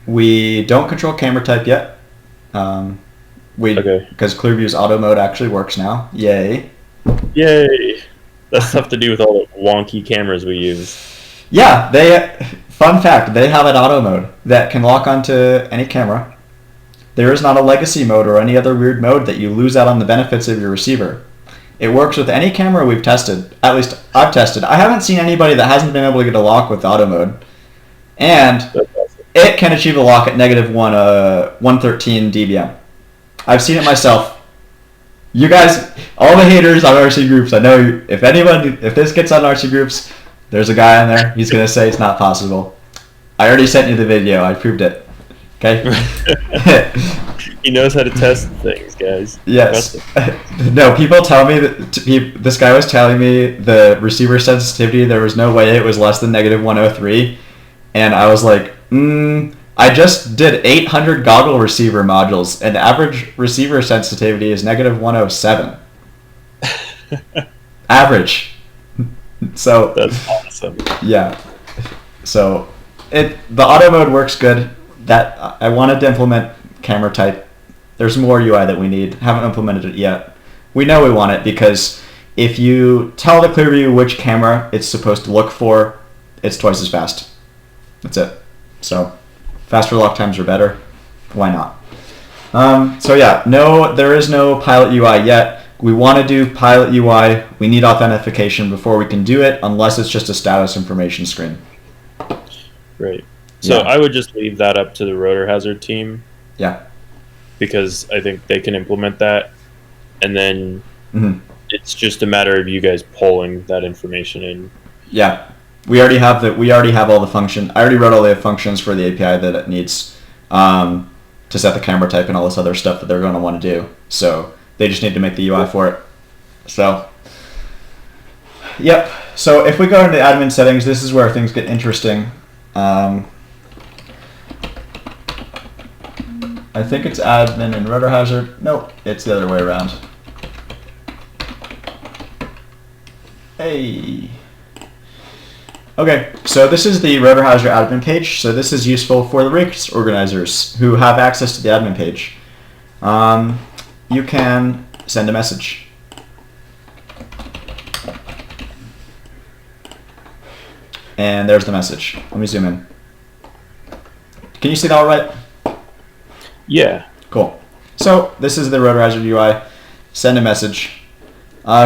We don't control camera type yet. Because ClearView's auto mode actually works now. Yay. That's tough to do with all the wonky cameras we use. Yeah, fun fact, they have an auto mode that can lock onto any camera. There is not a legacy mode or any other weird mode that you lose out on the benefits of your receiver. It works with any camera we've tested. At least I've tested. I haven't seen anybody that hasn't been able to get a lock with auto mode. And it can achieve a lock at negative 113 dBm. I've seen it myself. You guys, all the haters on RC groups, I know if this gets on RC groups, there's a guy on there. He's going to say it's not possible. I already sent you the video. I proved it. Okay? He knows how to test things, guys. Yes. No, people tell me that this guy was telling me the receiver sensitivity, there was no way it was less than negative 103. And I was like, I just did 800 goggle receiver modules, and average receiver sensitivity is negative 107. Average. So that's awesome. Yeah. So the auto mode works good. That I wanted to implement camera type. There's more UI that we need. Haven't implemented it yet. We know we want it because if you tell the ClearView which camera it's supposed to look for, it's twice as fast. That's it. So faster lock times are better. Why not? So yeah, no, there is no pilot UI yet. We want to do pilot UI. We need authentication before we can do it, unless it's just a status information screen. Right. So I would just leave that up to the Rotorhazard team. Yeah. Because I think they can implement that, and then it's just a matter of you guys pulling that information in. Yeah. We already have all the function. I already wrote all the functions for the API that it needs to set the camera type and all this other stuff that they're going to want to do. So they just need to make the UI for it. So, yep. So if we go into admin settings, this is where things get interesting. I think it's admin in Rotorhazard. Nope, it's the other way around. Hey. Okay, so this is the Rotorhazard admin page. So this is useful for the race organizers who have access to the admin page. You can send a message. And there's the message. Let me zoom in. Can you see that all right? Yeah. Cool. So this is the Rotorhazard UI. Send a message.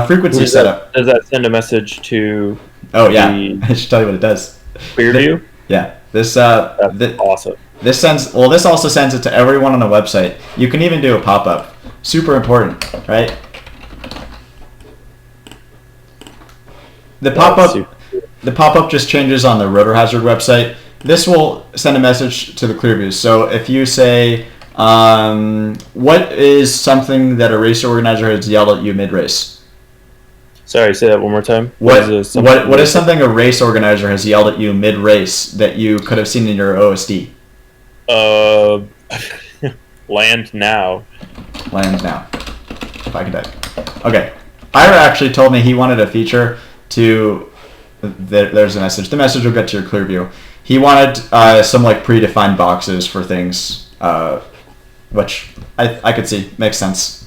Frequency setup. Does that send a message to? Oh yeah, I should tell you what it does. ClearView. Yeah. This. That's awesome. This sends. Well, this also sends it to everyone on the website. You can even do a pop-up. Super important, right? The pop-up just changes on the Rotorhazard website. This will send a message to the ClearView. So if you say, what is something that a race organizer has yelled at you mid-race? Sorry, say that one more time. What is something a race organizer has yelled at you mid-race that you could have seen in your OSD? Land now. Land now. If I can type. Okay. Ira actually told me he wanted a feature to... There's a message. The message will get to your ClearView. He wanted some like predefined boxes for things, which I could see makes sense.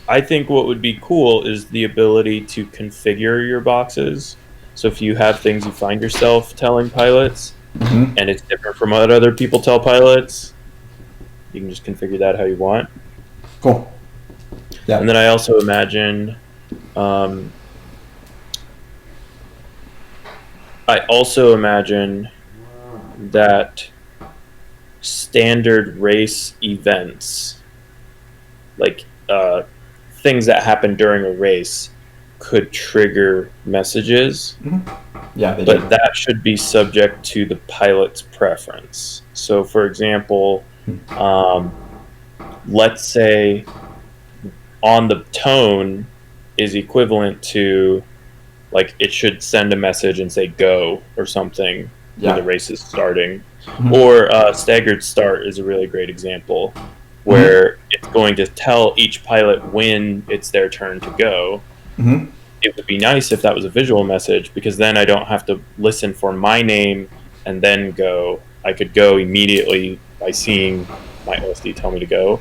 I think what would be cool is the ability to configure your boxes. So if you have things you find yourself telling pilots, and it's different from what other people tell pilots, you can just configure that how you want. Cool. Yeah. And then I also imagine. That standard race events, like things that happen during a race, could trigger messages. Yeah, but that should be subject to the pilot's preference. So, for example, let's say on the tone is equivalent to, like, it should send a message and say go or something when the race is starting. Or staggered start is a really great example where it's going to tell each pilot when it's their turn to go. It would be nice if that was a visual message, because then I don't have to listen for my name and then go. I could go immediately by seeing my OSD tell me to go.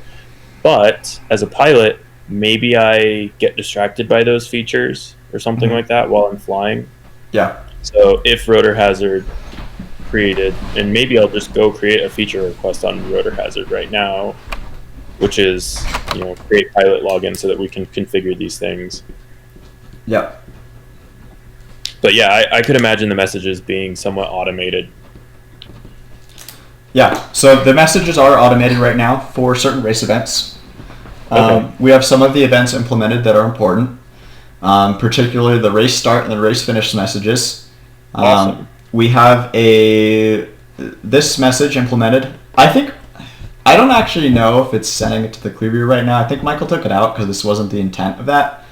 But as a pilot, maybe I get distracted by those features or something like that while I'm flying. Yeah. So if Rotorhazard created, and maybe I'll just go create a feature request on Rotorhazard right now, which is, create pilot login so that we can configure these things. Yeah. But yeah, I could imagine the messages being somewhat automated. Yeah, so the messages are automated right now for certain race events. Okay. We have some of the events implemented that are important, particularly the race start and the race finish messages. Awesome. We have this message implemented. I don't actually know if it's sending it to the ClearView right now. I think Michael took it out because this wasn't the intent of that,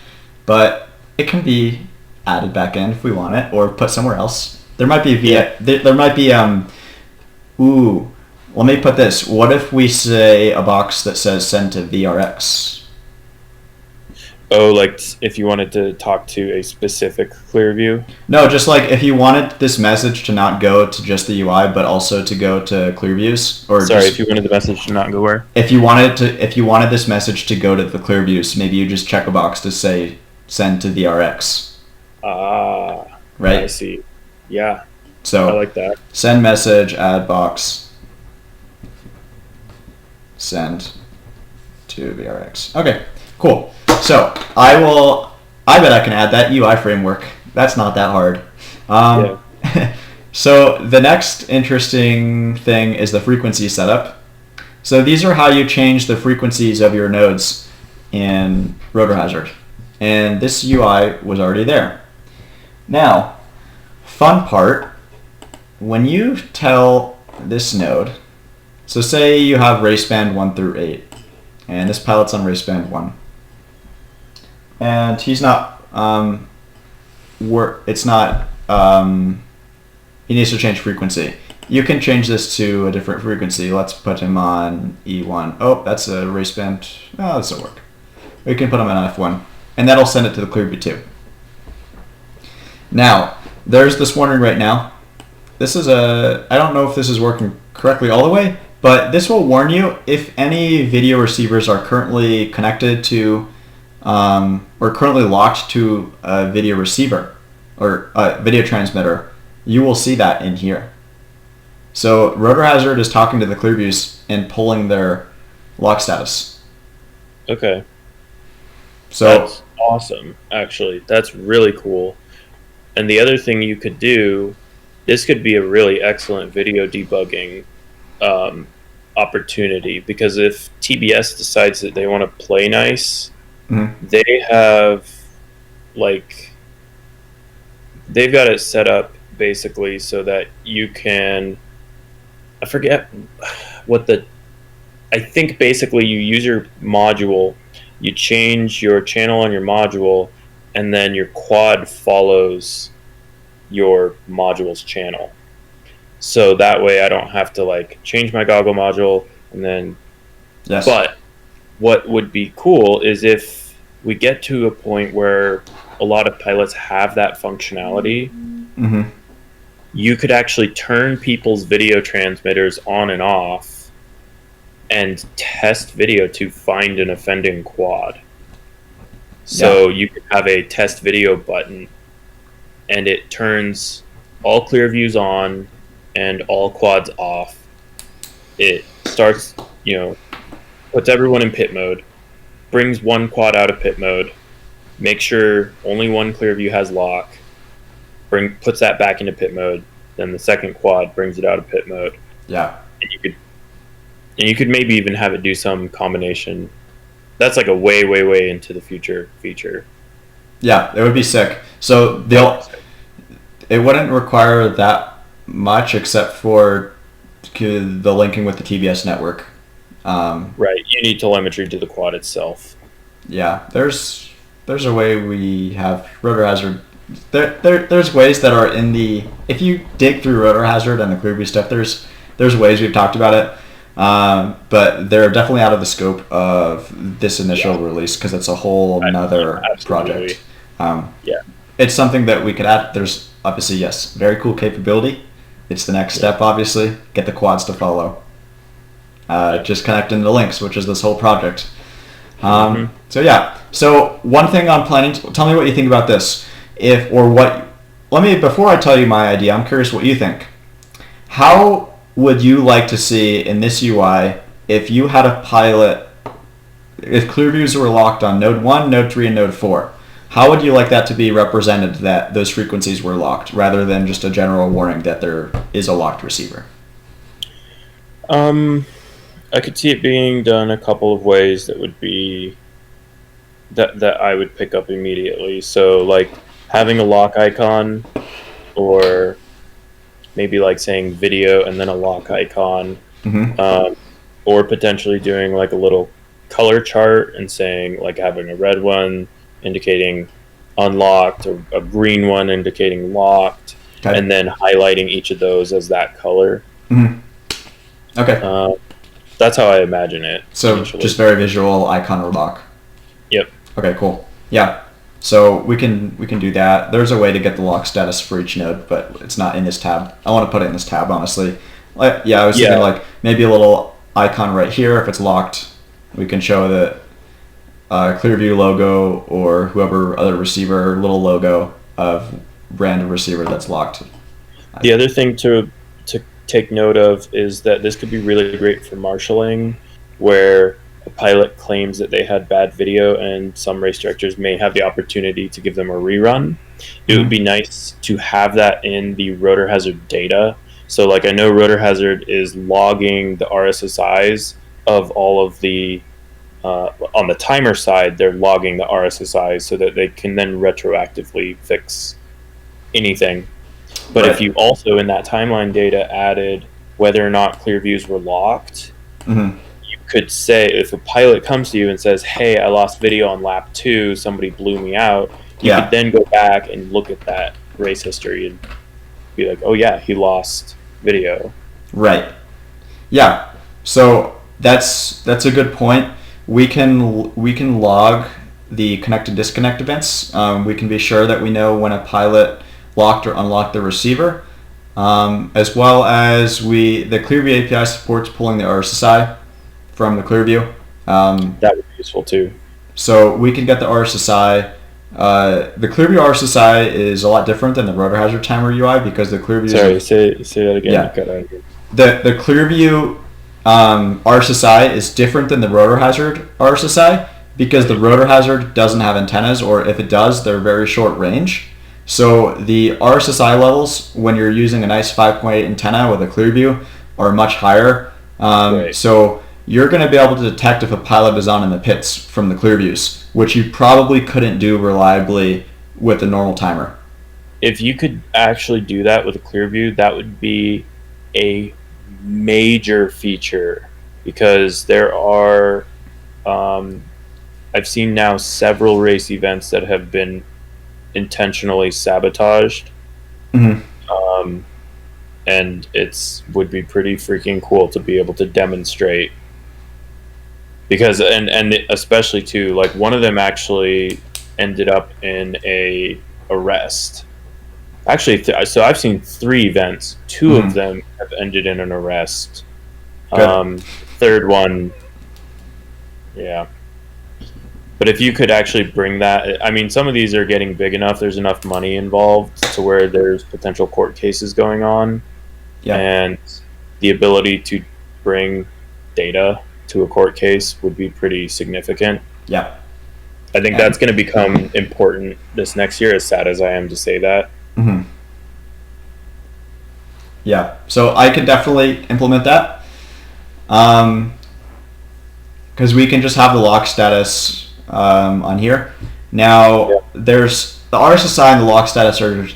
but it can be added back in if we want it, or put somewhere else. There might be let me put this. What if we say a box that says send to VRX? Oh, like if you wanted to talk to a specific ClearView? No, just like if you wanted this message to not go to just the UI, but also to go to ClearViews, or Sorry, just if you wanted the message to not go where? if you wanted this message to go to the ClearViews, maybe you just check a box to say send to the RX. Ah, right? I see. Yeah, So I like that. send message, add box, send to VRX. Okay, cool. So I bet I can add that UI framework. That's not that hard. So the next interesting thing is the frequency setup. So these are how you change the frequencies of your nodes in Rotorhazard. And this UI was already there. Now, fun part, when you tell this node, so say you have race band 1 through 8, and this pilot's on race band 1. And he's not, he needs to change frequency. You can change this to a different frequency. Let's put him on E1. Oh, that's a race band. Oh, this will work. We can put him on F1, and that'll send it to the ClearView2. Now, there's this warning right now. This is I don't know if this is working correctly all the way, but this will warn you if any video receivers are currently connected to or currently locked to a video receiver or a video transmitter. You will see that in here. So Rotorhazard is talking to the ClearViews and pulling their lock status. Okay. So that's awesome, actually. That's really cool. And the other thing you could do, this could be a really excellent video debugging opportunity, because if TBS decides that they want to play nice, they have, like, they've got it set up basically so that you can, I forget what I think basically you use your module, you change your channel on your module, and then your quad follows your module's channel. So that way I don't have to like change my goggle module and then, yes. But what would be cool is if we get to a point where a lot of pilots have that functionality, you could actually turn people's video transmitters on and off and test video to find an offending quad. So you could have a test video button, and it turns all ClearViews on and all quads off. It starts, puts everyone in pit mode, brings one quad out of pit mode, makes sure only one ClearView has lock, puts that back into pit mode, then the second quad brings it out of pit mode. Yeah. And you could maybe even have it do some combination. That's like a way, way, way into the future feature. Yeah, it would be sick. So it wouldn't require that much except for the linking with the TBS network. Right, you need telemetry to the quad itself. Yeah, there's a way we have Rotorhazard. There's ways that are in the, if you dig through Rotorhazard and the ClearView stuff, there's ways we've talked about it. But they're definitely out of the scope of this initial release because it's a whole another project. It's something that we could add. There's obviously, yes, very cool capability. It's the next step, obviously. Get the quads to follow. Just connecting the links, which is this whole project. So yeah. So one thing I'm planning to, tell me what you think about this. Before I tell you my idea, I'm curious what you think. How would you like to see in this UI if you had a pilot, if ClearViews were locked on node 1, node 3, and node 4? How would you like that to be represented, that those frequencies were locked, rather than just a general warning that there is a locked receiver? I could see it being done a couple of ways that would be that I would pick up immediately. So like having a lock icon, or maybe like saying video and then a lock icon, or potentially doing like a little color chart and saying like having a red one indicating unlocked, or a green one indicating locked, and then highlighting each of those as that color. Okay. That's how I imagine it. So just very visual icon or lock. Yep. Okay, cool. Yeah. So we can do that. There's a way to get the lock status for each node, but it's not in this tab. I want to put it in this tab, honestly. Yeah, I was thinking like maybe a little icon right here. If it's locked, we can show the ClearView logo or whoever other receiver little logo of random receiver that's locked. The other thing to take note of is that this could be really great for marshalling, where a pilot claims that they had bad video and some race directors may have the opportunity to give them a rerun. It would be nice to have that in the Rotorhazard data. So like I know Rotorhazard is logging the RSSIs of all of the on the timer side, they're logging the RSSIs so that they can then retroactively fix anything. But if you also in that timeline data added whether or not ClearViews were locked, you could say if a pilot comes to you and says, hey, I lost video on lap 2, somebody blew me out, you could then go back and look at that race history and be like, oh yeah, he lost video. Right. Yeah. So that's a good point. We can log the connect and disconnect events. We can be sure that we know when a pilot locked or unlocked the receiver, as well as the ClearView API supports pulling the RSSI from the ClearView. That would be useful too. So we can get the RSSI. The ClearView RSSI is a lot different than the Rotorhazard timer UI because the ClearView. Sorry, say that again. Yeah. The ClearView RSSI is different than the Rotorhazard RSSI because the Rotorhazard doesn't have antennas, or if it does, they're very short range. So the RSSI levels when you're using a nice 5.8 antenna with a ClearView are much higher. So you're going to be able to detect if a pilot is on in the pits from the ClearViews, which you probably couldn't do reliably with a normal timer. If you could actually do that with a ClearView, that would be a major feature, because there are I've seen now several race events that have been intentionally sabotaged, and would be pretty freaking cool to be able to demonstrate, because and especially too, like one of them actually ended up in a arrest. Actually, so I've seen 3 events. 2 of them have ended in an arrest. Third one, yeah. But if you could actually bring that, I mean, some of these are getting big enough. There's enough money involved to where there's potential court cases going on. Yeah. And the ability to bring data to a court case would be pretty significant. Yeah. I think that's going to become important this next year, as sad as I am to say that. Yeah, so I could definitely implement that, because we can just have the lock status on here. Now, there's the RSSI and the lock status are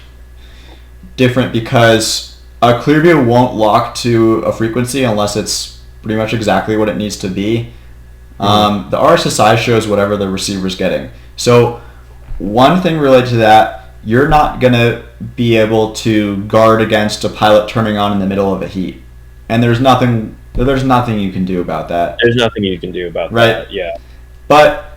different because a ClearView won't lock to a frequency unless it's pretty much exactly what it needs to be. The RSSI shows whatever the receiver's getting. So one thing related to that, you're not going to be able to guard against a pilot turning on in the middle of a heat. And there's nothing you can do about that. There's nothing you can do about that, yeah. But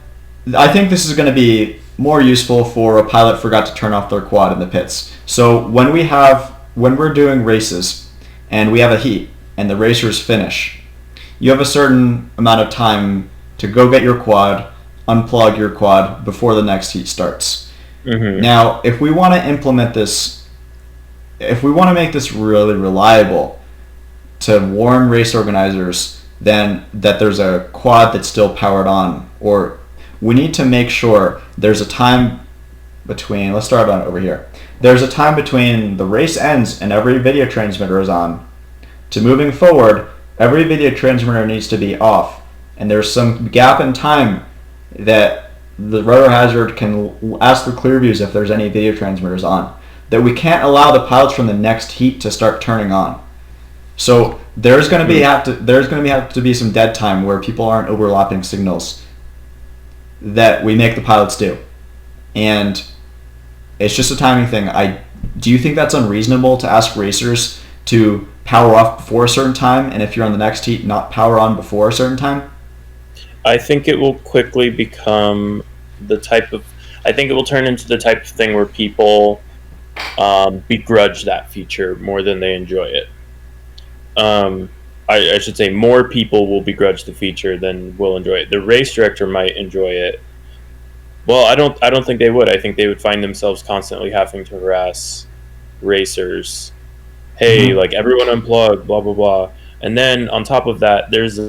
I think this is going to be more useful for a pilot forgot to turn off their quad in the pits. So when we're doing races and we have a heat and the racers finish, you have a certain amount of time to go get your quad, unplug your quad before the next heat starts. Now, if we want to implement this, if we want to make this really reliable to warn race organizers then that there's a quad that's still powered on, or we need to make sure there's a time between, let's start on over here. There's a time between the race ends and every video transmitter is on to moving forward, every video transmitter needs to be off. And there's some gap in time that the Rotorhazard can ask the ClearViews if there's any video transmitters on, that we can't allow the pilots from the next heat to start turning on. So there's going to have to be some dead time where people aren't overlapping signals that we make the pilots do, and it's just a timing thing. Do you think that's unreasonable to ask racers to power off before a certain time, and if you're on the next heat, not power on before a certain time? I think it will quickly become the type of... I think it will turn into the type of thing where people begrudge that feature more than they enjoy it. I should say more people will begrudge the feature than will enjoy it. The race director might enjoy it. Well, I don't think they would. I think they would find themselves constantly having to harass racers. Hey, like everyone unplug, blah blah blah. And then on top of that, there's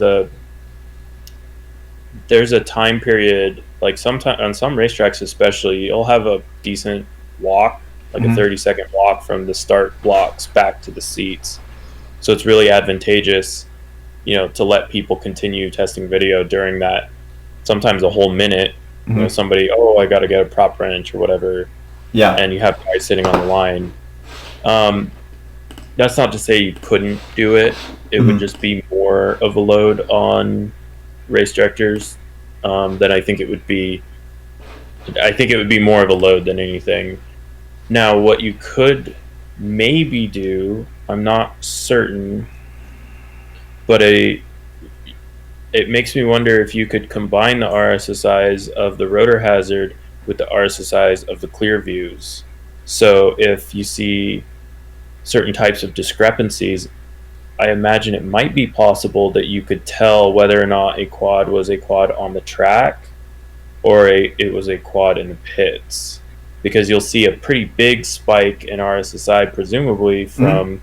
a time period, like sometime on some racetracks especially, you'll have a decent walk, like a 30-second walk from the start blocks back to the seats. So it's really advantageous, to let people continue testing video during that, sometimes a whole minute. Somebody, I got to get a prop wrench or whatever. Yeah. And you have guys sitting on the line. That's not to say you couldn't do it. It would just be more of a load on race directors than I think it would be. I think it would be more of a load than anything. Now, what you could maybe do, I'm not certain, but it makes me wonder if you could combine the RSSIs of the Rotorhazard with the RSSIs of the ClearViews. So if you see certain types of discrepancies, I imagine it might be possible that you could tell whether or not a quad was a quad on the track or it was a quad in the pits, because you'll see a pretty big spike in RSSI presumably from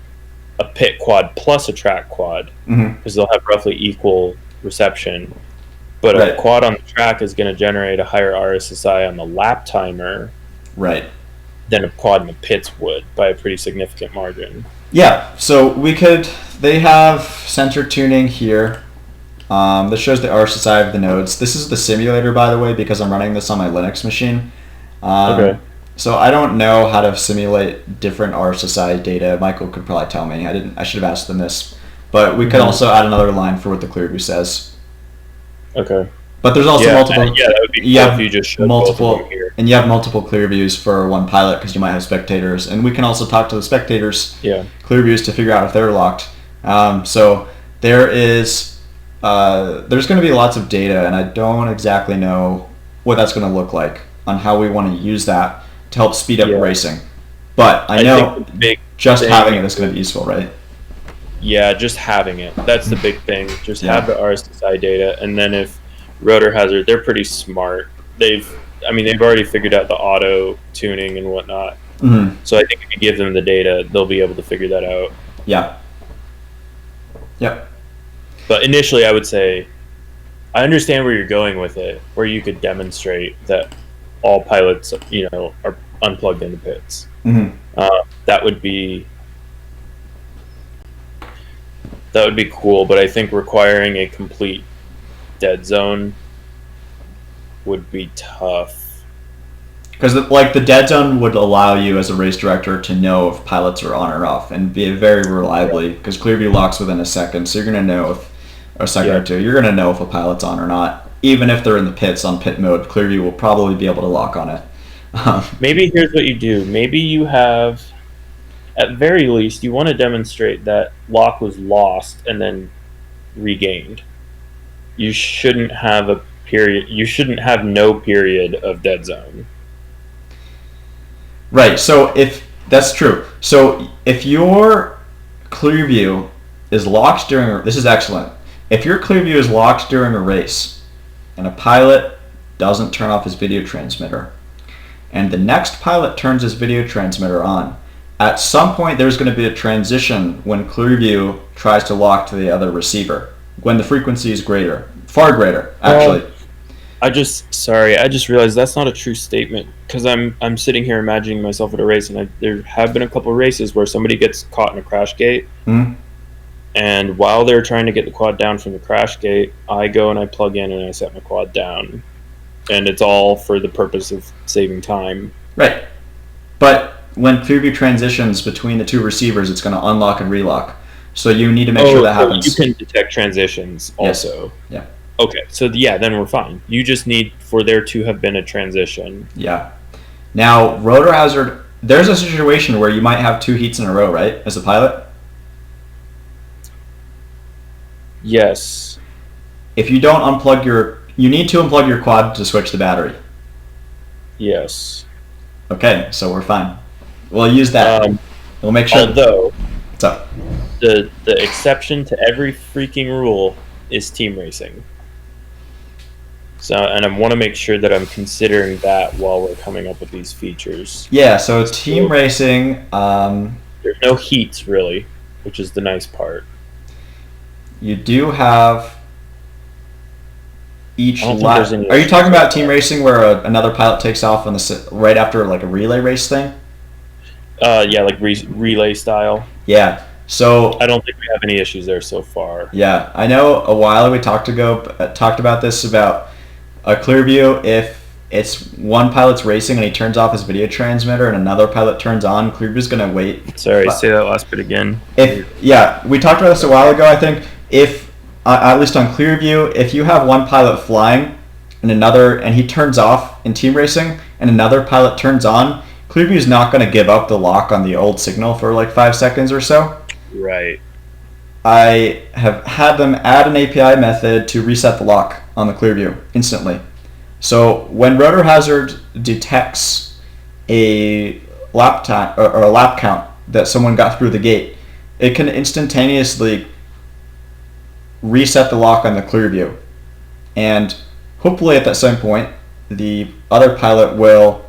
a pit quad plus a track quad, because they'll have roughly equal reception. But a quad on the track is going to generate a higher RSSI on the lap timer than a quad in the pits would by a pretty significant margin. Yeah, so they have sensor tuning here. This shows the RSSI of the nodes. This is the simulator, by the way, because I'm running this on my Linux machine. Okay. So I don't know how to simulate different RSSI data. Michael could probably tell me. I should have asked them this. But we could also add another line for what the ClearView says. Okay. But there's also multiple. That would be cool if you just showed multiple here. And you have multiple ClearViews for one pilot because you might have spectators, and we can also talk to the spectators. ClearViews to figure out if they're locked. So there's going to be lots of data, and I don't exactly know what that's going to look like on how we want to use that to help speed up racing. But I know just having it is going to be useful, right? Yeah, just having it. That's the big thing. Just have the RSSI data, and then if Rotorhazard, they're pretty smart. They've already figured out the auto tuning and whatnot. So I think if you give them the data, they'll be able to figure that out. Yeah. Yep. But initially, I would say, I understand where you're going with it, where you could demonstrate that all pilots, are unplugged in the pits. That would be cool, but I think requiring a complete dead zone would be tough. Because the dead zone would allow you as a race director to know if pilots are on or off, and be very reliably, because ClearView locks within a second, so you're going to know if a second or two, you're going to know if a pilot's on or not. Even if they're in the pits on pit mode, ClearView will probably be able to lock on it. Maybe here's what you do. Maybe you have, at very least, you want to demonstrate that lock was lost and then regained. You shouldn't have a period. You shouldn't have no period of dead zone. Right. So if that's true, so if your ClearView is locked this is excellent. If your ClearView is locked during a race, and a pilot doesn't turn off his video transmitter, and the next pilot turns his video transmitter on, at some point there's going to be a transition when ClearView tries to lock to the other receiver, when the frequency is greater, far greater, actually. I just realized that's not a true statement, because I'm sitting here imagining myself at a race, and there have been a couple of races where somebody gets caught in a crash gate, and while they're trying to get the quad down from the crash gate, I go and I plug in and I set my quad down, and it's all for the purpose of saving time. Right, but when ClearView transitions between the two receivers, it's going to unlock and relock. So you need to make sure that happens. You can detect transitions also. Yes. Yeah. Okay, so then we're fine. You just need for there to have been a transition. Yeah. Now, Rotorhazard, there's a situation where you might have two heats in a row, right, as a pilot? Yes. If you don't you need to unplug your quad to switch the battery. Yes. Okay, so we're fine. We'll use that. We'll make sure. Although, what's up? The exception to every freaking rule is team racing. So, and I want to make sure that I'm considering that while we're coming up with these features. Yeah, so team racing. There's no heats really, which is the nice part. You do have each lap. Are you talking about team racing where another pilot takes off on right after like a relay race thing? Yeah, like relay style. Yeah. So I don't think we have any issues there so far. Yeah, I know a while ago we talked about this about a ClearView. If it's one pilot's racing and he turns off his video transmitter and another pilot turns on, ClearView's gonna wait. Sorry, say that last bit again. We talked about this a while ago. I think if at least on ClearView, if you have one pilot flying and he turns off in team racing and another pilot turns on, ClearView's not going to give up the lock on the old signal for like 5 seconds or so. Right. I have had them add an API method to reset the lock on the ClearView instantly. So when Rotorhazard detects a lap time or a lap count that someone got through the gate, it can instantaneously reset the lock on the ClearView. And hopefully at that same point, the other pilot will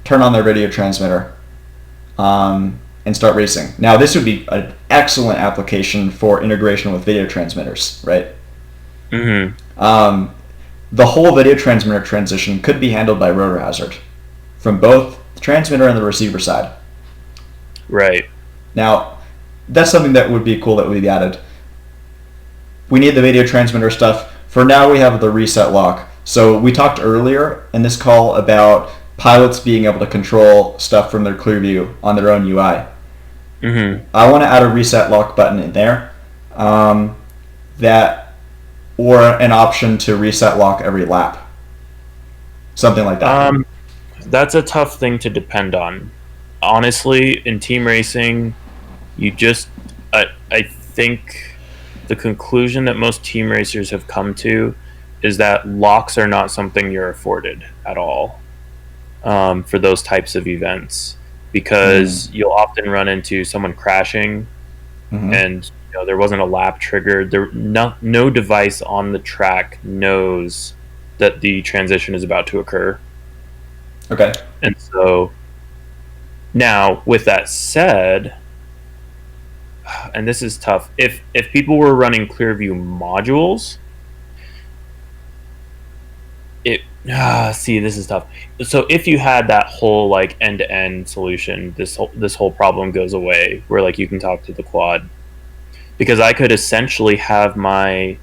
turn on their video transmitter and start racing. Now, this would be an excellent application for integration with video transmitters, right? Mm-hmm. The whole video transmitter transition could be handled by Rotorhazard from both the transmitter and the receiver side. Right. Now, that's something that would be cool that would be added. We need the video transmitter stuff. For now, we have the reset lock. So we talked earlier in this call about pilots being able to control stuff from their ClearView on their own UI. Mm-hmm. I want to add a reset lock button in there, or an option to reset lock every lap, something like that. That's a tough thing to depend on. Honestly, in team racing, I think the conclusion that most team racers have come to is that locks are not something you're afforded at all. For those types of events, because you'll often run into someone crashing, and there wasn't a lap triggered. No device on the track knows that the transition is about to occur. Okay. And so now, with that said, and this is tough, if people were running ClearView modules, this is tough. So if you had that whole like end-to-end solution, this whole problem goes away, where like you can talk to the quad, because I could essentially have my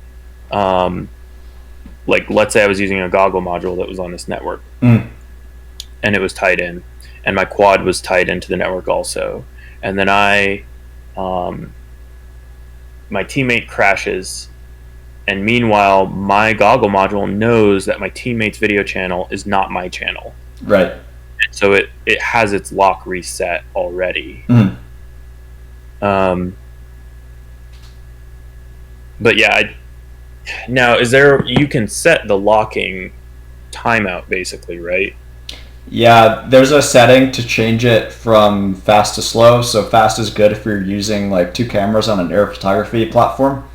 like, let's say I was using a goggle module that was on this network, and it was tied in, and my quad was tied into the network also, and then my teammate crashes. And meanwhile, my goggle module knows that my teammate's video channel is not my channel. Right. And so it has its lock reset already. But yeah, now you can set the locking timeout basically, right? Yeah, there's a setting to change it from fast to slow. So fast is good if you're using like 2 cameras on an air photography platform.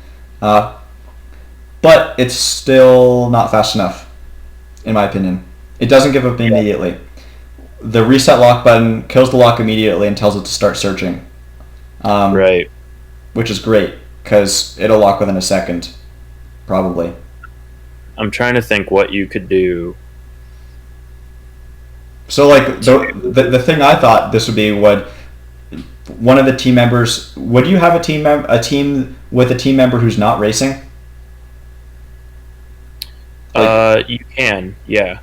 But it's still not fast enough, in my opinion. It doesn't give up immediately. The reset lock button kills the lock immediately and tells it to start searching. Right. Which is great, because it'll lock within a second, probably. I'm trying to think what you could do. So, like, the thing I thought this would be, would one of the team members... Would you have a team with a team member who's not racing? You can, yeah.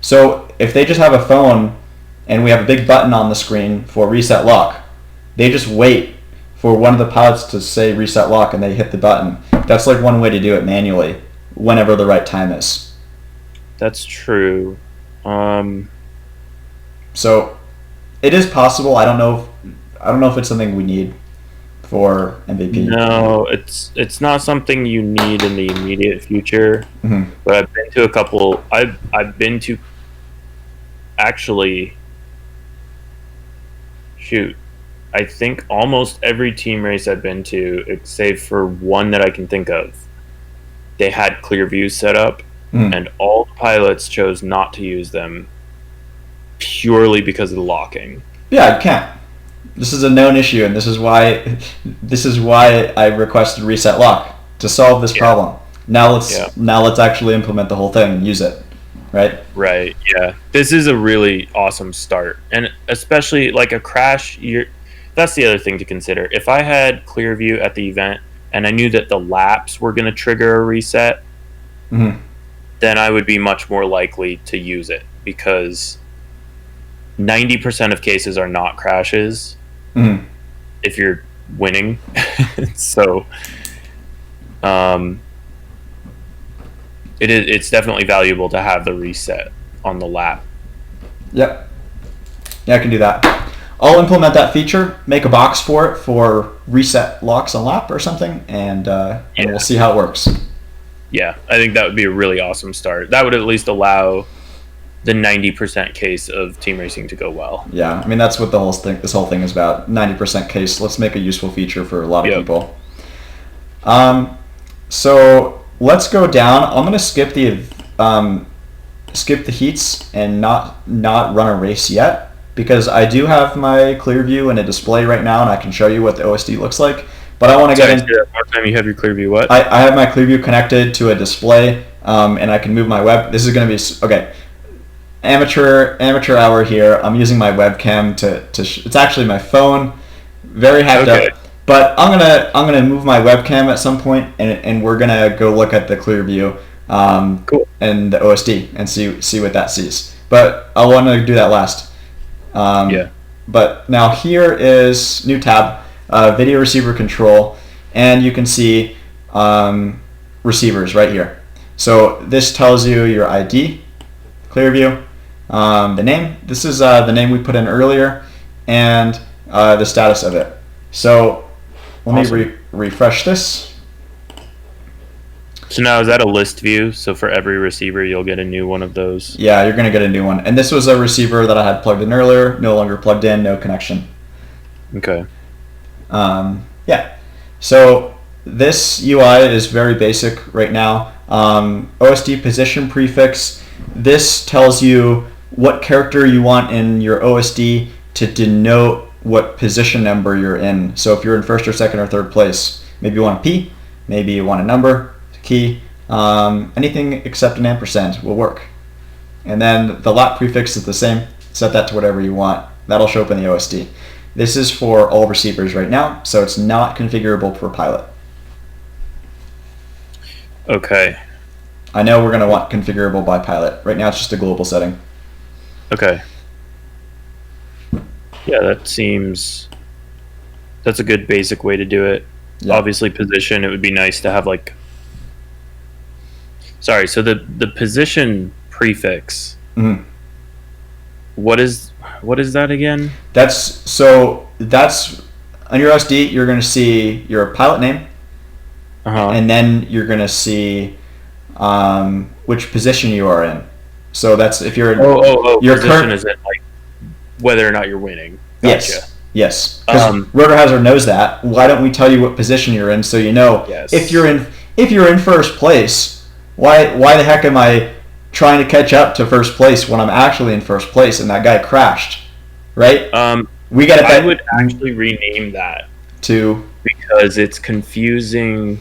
So if they just have a phone and we have a big button on the screen for reset lock, they just wait for one of the pilots to say reset lock and they hit the button. That's like one way to do it manually whenever the right time is. That's true. So it is possible. I don't know if it's something we need for MVP. No, it's not something you need in the immediate future. Mm-hmm. But I've been to a couple. I've been to actually, shoot, I think almost every team race I've been to, save for one that I can think of, they had ClearView set up, and all the pilots chose not to use them purely because of the locking. Yeah, you can't. This is a known issue, and this is why I requested reset lock to solve this problem. Now let's actually implement the whole thing and use it. Right? Yeah. This is a really awesome start. And especially like a crash, that's the other thing to consider. If I had ClearView at the event and I knew that the laps were going to trigger a reset, then I would be much more likely to use it, because 90% of cases are not crashes if you're winning. So it's definitely valuable to have the reset on the lap. Yep. Yeah, I can do that. I'll implement that feature, make a box for it for reset locks on lap or something, and we'll see how it works. Yeah, I think that would be a really awesome start. That would at least allow the 90% case of team racing to go well. Yeah, I mean, that's what this whole thing is about. 90% case. Let's make a useful feature for a lot of people. So let's go down. I'm gonna skip the heats and not run a race yet, because I do have my ClearView in a display right now, and I can show you what the OSD looks like. But I want to get in. One time you have your ClearView what? I have my ClearView connected to a display, and I can move my web. This is going to be okay. Amateur hour here. I'm using my webcam to it's actually my phone. Very hacked up. But I'm gonna move my webcam at some point, and we're gonna go look at the ClearView and the OSD and see what that sees. But I want to do that last. But now here is new tab, video receiver control, and you can see receivers right here. So this tells you your ID, ClearView, the name. This is the name we put in earlier, and the status of it. So let me refresh this. So now is that a list view? So for every receiver, you'll get a new one of those? Yeah, you're going to get a new one. And this was a receiver that I had plugged in earlier, no longer plugged in, no connection. Okay. Yeah. So this UI is very basic right now. OSD position prefix. This tells you what character you want in your OSD to denote what position number you're in. So if you're in first or second or third place, maybe you want a P, maybe you want a number, key, anything except an ampersand will work. And then the lap prefix is the same. Set that to whatever you want. That'll show up in the OSD. This is for all receivers right now, so it's not configurable for pilot. Okay. I know we're going to want configurable by pilot. Right now it's just a global setting. Okay. Yeah, that's a good basic way to do it. Yeah. Obviously position, it would be nice to have like, sorry, so the position prefix, what is that again? That's on your OSD, you're going to see your pilot name, and then you're going to see which position you are in. So that's if you're in your position is in like whether or not you're winning. Gotcha. Yes. Because Rotorhazard knows that. Why don't we tell you what position you're in so you know if you're in first place? Why the heck am I trying to catch up to first place when I'm actually in first place and that guy crashed? Right? We got. I would actually rename that to, because it's confusing.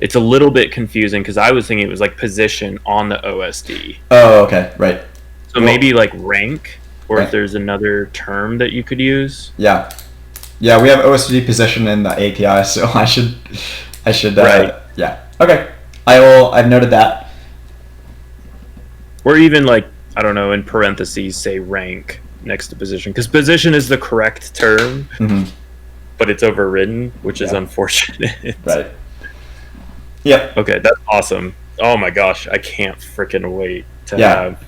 It's a little bit confusing because I was thinking it was like position on the OSD. Oh, okay, right. So maybe like rank. Or if there's another term that you could use. Yeah, we have OSD position in the API, so I should. Right. Yeah. Okay. I've noted that. Or even like, I don't know, in parentheses say rank next to position, because position is the correct term, but it's overridden, which is unfortunate. Right. Yep. Okay, that's awesome. Oh my gosh, I can't freaking wait to have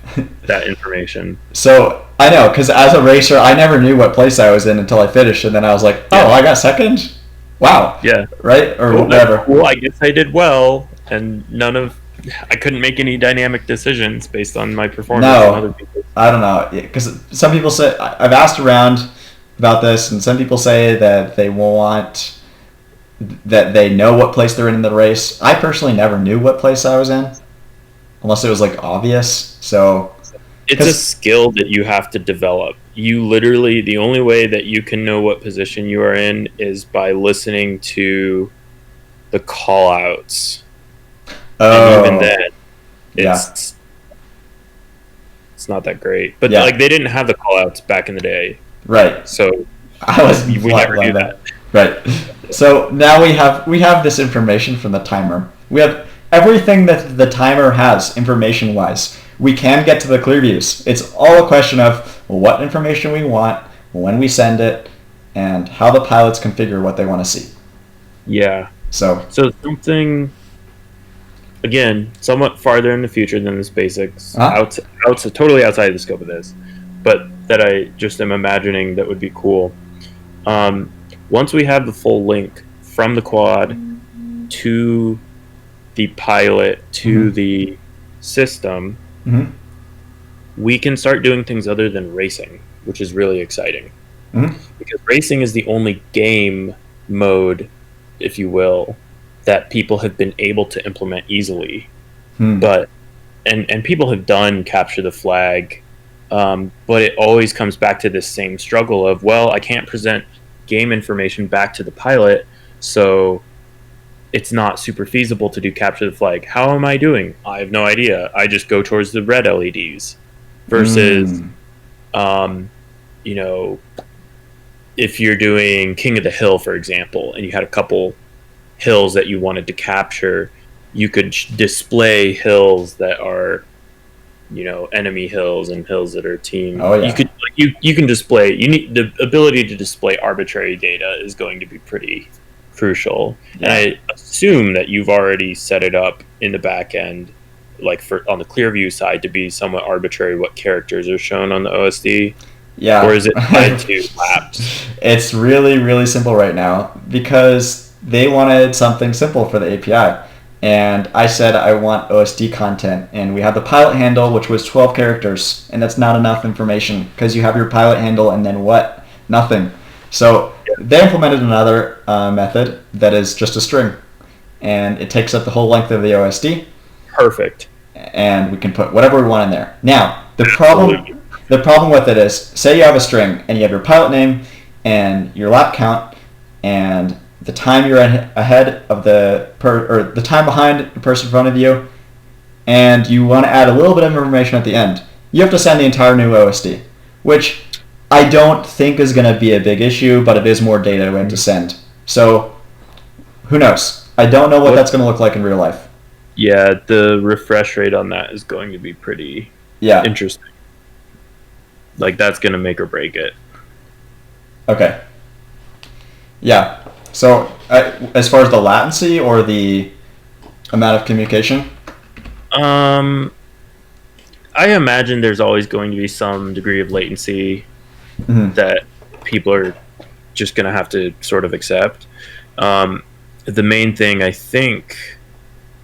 that information. So I know, because as a racer, I never knew what place I was in until I finished, and then I was like, oh, I got second? Wow. Yeah. Right? Or whatever. Well, I guess I did well, and none of I couldn't make any dynamic decisions based on my performance and other No, people. I don't know, because some people say I've asked around about this, and some people say that they know what place they're in the race. I personally never knew what place I was in, unless it was like obvious. So, It's a skill that you have to develop. You literally, the only way that you can know what position you are in is by listening to the call outs. And even then, yeah, it's not that great. But yeah, like they didn't have the call outs back in the day. right. So I was we never knew that. Right. So now we have this information from the timer. We have everything that the timer has information wise. We can get to the clear views. It's all a question of what information we want, when we send it, and how the pilots configure what they want to see. Yeah. So Something, again, somewhat farther in the future than this basics, totally outside the scope of this, but that I just am imagining that would be cool. Once we have the full link from the quad to the pilot to the system, we can start doing things other than racing, which is really exciting. Because racing is the only game mode, if you will, that people have been able to implement easily. But and people have done capture the flag, but it always comes back to this same struggle of, well, I can't present game information back to the pilot, so it's not super feasible to do capture the flag. How am I doing? I have no idea. I just go towards the red LEDs. Versus, you know, if you're doing King of the Hill, for example, and you had a couple hills that you wanted to capture, you could display hills that are, you know, enemy hills and hills that are team. Oh, yeah. You can display. You need the ability to display arbitrary data is going to be pretty crucial. Yeah. And I assume that you've already set it up in the back end, like for on the ClearView side, to be somewhat arbitrary what characters are shown on the OSD. Yeah. Or is it tied to maps? It's really, really simple right now because they wanted something simple for the API. And I said I want OSD content. And we have the pilot handle, which was 12 characters. And that's not enough information because you have your pilot handle and then what? Nothing. So they implemented another method that is just a string. And it takes up the whole length of the OSD. Perfect. And we can put whatever we want in there. Now, the problem with it is, say you have a string and you have your pilot name and your lap count and the time you're ahead of or the time behind the person in front of you, and you want to add a little bit of information at the end. You have to send the entire new OSD, which I don't think is going to be a big issue, but it is more data we have to send. So, who knows? I don't know what that's going to look like in real life. Yeah, the refresh rate on that is going to be pretty interesting. Like, that's going to make or break it. Okay. Yeah. So, as far as the latency or the amount of communication? I imagine there's always going to be some degree of latency that people are just going to have to sort of accept. The main thing, I think,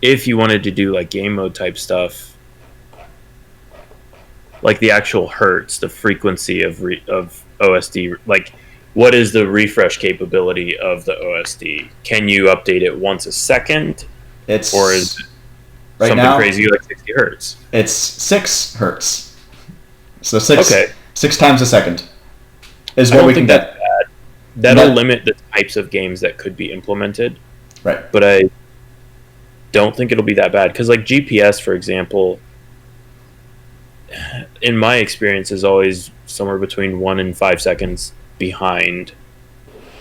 if you wanted to do like game mode type stuff, like the actual hertz, the frequency of OSD, like what is the refresh capability of the OSD? Can you update it once a second? Or is it right something now, crazy like 60 hertz? It's 6 hertz. So 6 times a second is what we can get. That'll limit the types of games that could be implemented. Right. But I don't think it'll be that bad. Because like GPS, for example, in my experience, is always somewhere between 1 and 5 seconds behind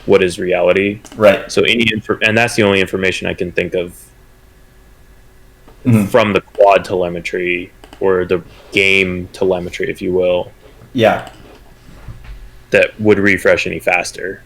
what is reality. Right. So and that's the only information I can think of from the quad telemetry or the game telemetry, if you will. Yeah. That would refresh any faster.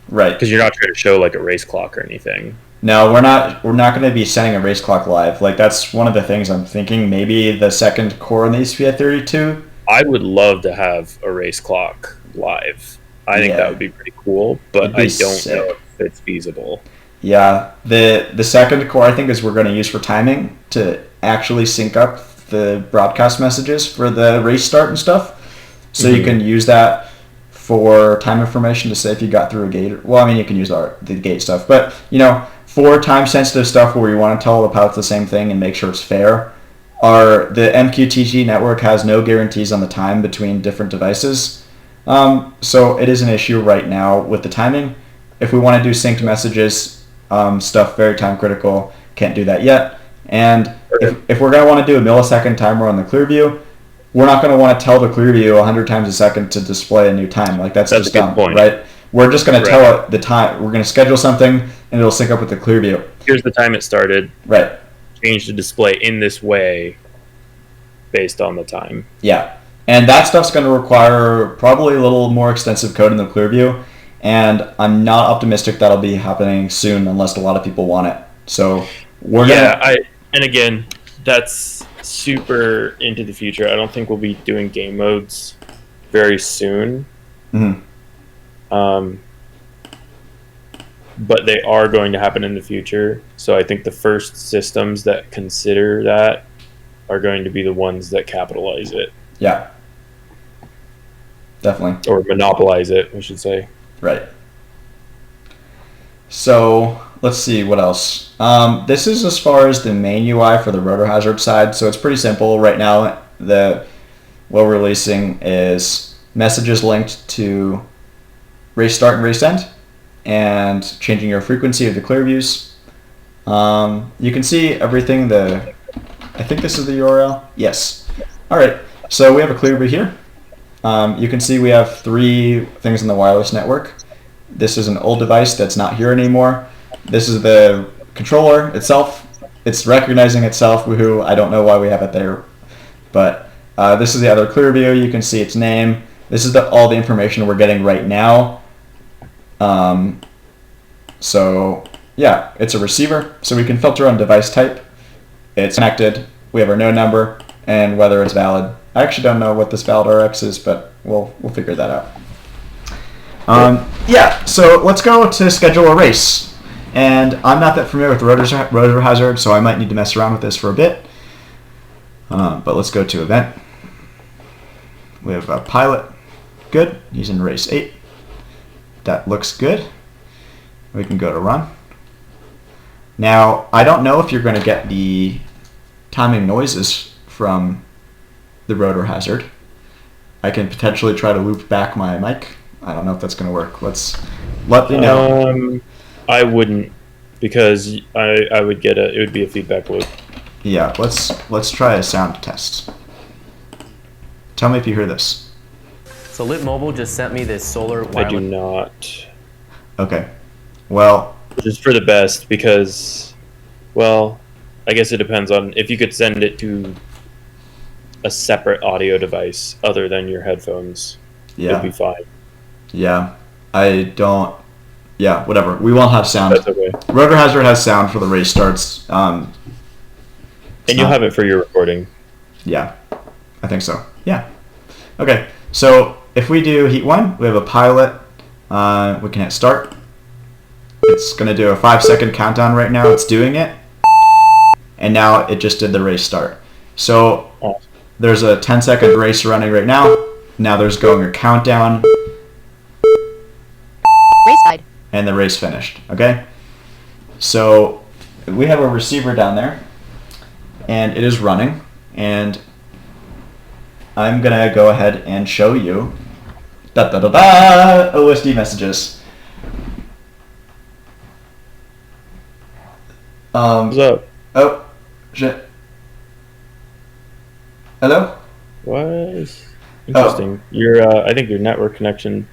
Right. Because you're not trying to show like a race clock or anything. No, we're not going to be sending a race clock live. Like, that's one of the things I'm thinking. Maybe the second core in the ESP32. I would love to have a race clock live. I think that would be pretty cool, but I don't know if it's feasible. Yeah, the second core I think is we're going to use for timing to actually sync up the broadcast messages for the race start and stuff. So you can use that for time information to say if you got through a gate. Well, I mean, you can use the gate stuff, but for time sensitive stuff where you want to tell the pilots the same thing and make sure it's fair, the MQTT network has no guarantees on the time between different devices. So it is an issue right now with the timing. If we want to do synced messages, stuff very time critical, can't do that yet. And if we're going to want to do a millisecond timer on the ClearView, we're not going to want to tell the ClearView 100 times a second to display a new time. Like that's just dumb, right? We're just going to tell it the time. We're going to schedule something, and it'll sync up with the ClearView. Here's the time it started. Right. Change the display in this way based on the time. Yeah. And that stuff's going to require probably a little more extensive code in the ClearView, and I'm not optimistic that'll be happening soon unless a lot of people want it. So we're and again, that's super into the future. I don't think we'll be doing game modes very soon. But they are going to happen in the future. So I think the first systems that consider that are going to be the ones that capitalize it. Yeah. Definitely. Or monopolize it, we should say. Right. So let's see what else. This is as far as the main UI for the Rotorhazard side. So it's pretty simple right now. What we're releasing is messages linked to race start and race end, and changing your frequency of the ClearViews. You can see everything. I think this is the URL. Yes. All right. So we have a ClearView here. You can see we have 3 things in the wireless network. This is an old device that's not here anymore. This is the controller itself. It's recognizing itself. Woohoo! I don't know why we have it there, but this is the other ClearView. You can see its name. This is all the information we're getting right now. So yeah, it's a receiver, so we can filter on device type. It's connected. We have our node number and whether it's valid. I actually don't know what this valid RX is, but we'll figure that out. Yeah, so let's go to schedule a race. And I'm not that familiar with Rotorhazard, so I might need to mess around with this for a bit. But let's go to event. We have a pilot. Good. He's in race 8. That looks good. We can go to run. Now, I don't know if you're going to get the timing noises from the Rotorhazard. I can potentially try to loop back my mic. I don't know if that's going to work. Let me know. I wouldn't, because I would get it would be a feedback loop. Yeah, let's try a sound test. Tell me if you hear this. So Lit Mobile just sent me this solar wireless. I do not. Okay. Well, which is for the best, because, well, I guess it depends on if you could send it to a separate audio device other than your headphones. Yeah. It'd be fine. Yeah. Yeah, whatever. We won't have sound. That's okay. Rotorhazard has sound for the race starts. And you'll have it for your recording. Yeah, I think so. Yeah. Okay, so if we do heat 1, we have a pilot. We can hit start. It's going to do a 5-second countdown right now. It's doing it. And now it just did the race start. So there's a 10-second race running right now. Now there's going a countdown. Race died. And the race finished. Okay? So we have a receiver down there. And it is running. And I'm going to go ahead and show you OSD messages. What's up? Oh, shit. Hello? What? Interesting. I think your network connection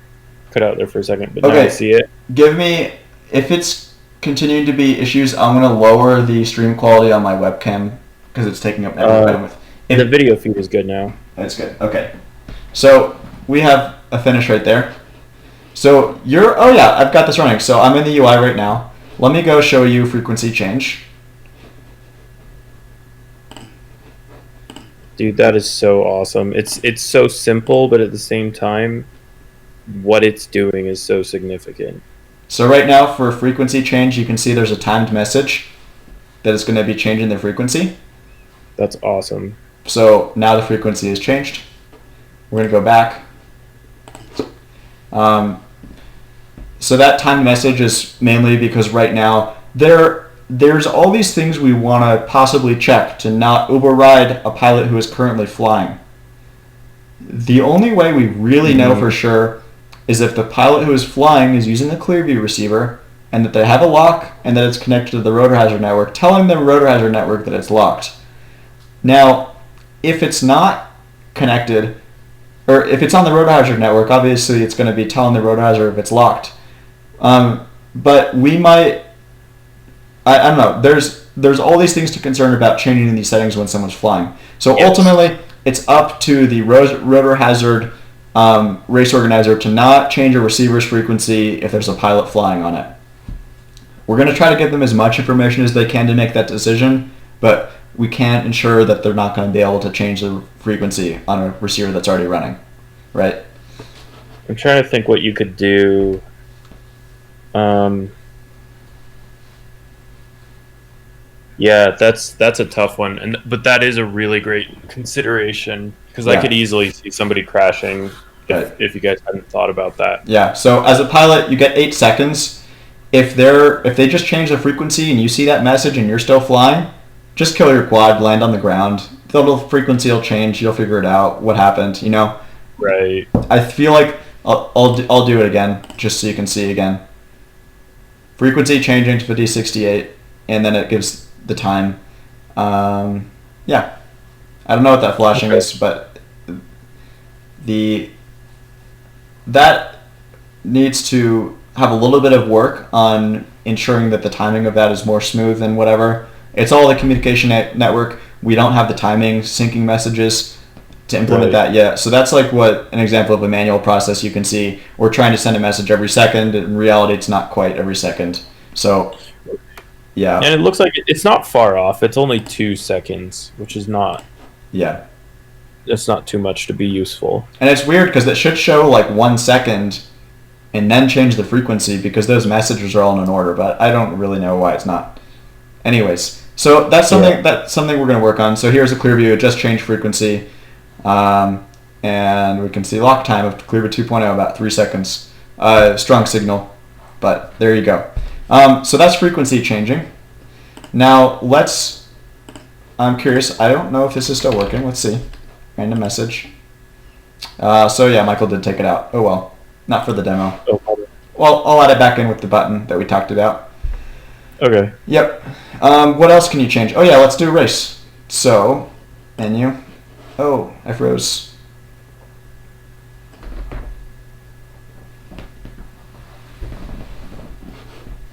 cut out there for a second, but now I see it. Give me, if it's continuing to be issues, I'm going to lower the stream quality on my webcam because it's taking up bandwidth. The video feed is good now. That's good. Okay. So we have a finish right there. So oh yeah, I've got this running. So I'm in the UI right now. Let me go show you frequency change. Dude, that is so awesome. It's so simple, but at the same time, what it's doing is so significant. So right now for frequency change, you can see there's a timed message that is going to be changing the frequency. That's awesome. So now the frequency is changed. We're going to go back. So that timed message is mainly because right now there's all these things we want to possibly check to not override a pilot who is currently flying. The only way we really know for sure is if the pilot who is flying is using the ClearView receiver and that they have a lock and that it's connected to the Rotorhazard network, telling the Rotorhazard network that it's locked. Now, if it's not connected, or if it's on the Rotorhazard network, obviously it's going to be telling the Rotorhazard if it's locked. But we might, I don't know, there's all these things to concern about changing these settings when someone's flying. So ultimately, it's up to the Rotorhazard race organizer to not change a receiver's frequency if there's a pilot flying on it. We're going to try to give them as much information as they can to make that decision, but we can't ensure that they're not going to be able to change the frequency on a receiver that's already running, right? I'm trying to think what you could do. Yeah, that's a tough one, but that is a really great consideration because I could easily see somebody crashing if you guys hadn't thought about that. Yeah. So as a pilot, you get 8 seconds. If they just change the frequency and you see that message and you're still flying, just kill your quad, land on the ground. The little frequency will change. You'll figure it out. What happened? You know. Right. I feel like I'll do it again just so you can see again. Frequency changing to 5068, and then it gives the time. Yeah, I don't know what that flashing is, but that needs to have a little bit of work on ensuring that the timing of that is more smooth and whatever. It's all the communication network. We don't have the timing syncing messages to implement that yet. So that's like what an example of a manual process you can see. We're trying to send a message every second. In reality, it's not quite every second. So yeah. And it looks like it's not far off. It's only 2 seconds, which is not. Yeah. It's not too much to be useful. And it's weird because it should show like 1 second and then change the frequency because those messages are all in an order, but I don't really know why it's not. Anyways, so that's something we're going to work on. So here's a ClearView. It just changed frequency. And we can see lock time of ClearView 2.0 about 3 seconds. Strong signal, but there you go. So that's frequency changing. Now I'm curious. I don't know if this is still working. Let's see. Random message. So yeah, Michael did take it out. Oh well, not for the demo. Well, I'll add it back in with the button that we talked about. Okay. Yep. What else can you change? Oh yeah, let's do a race. So, menu. Oh, I froze.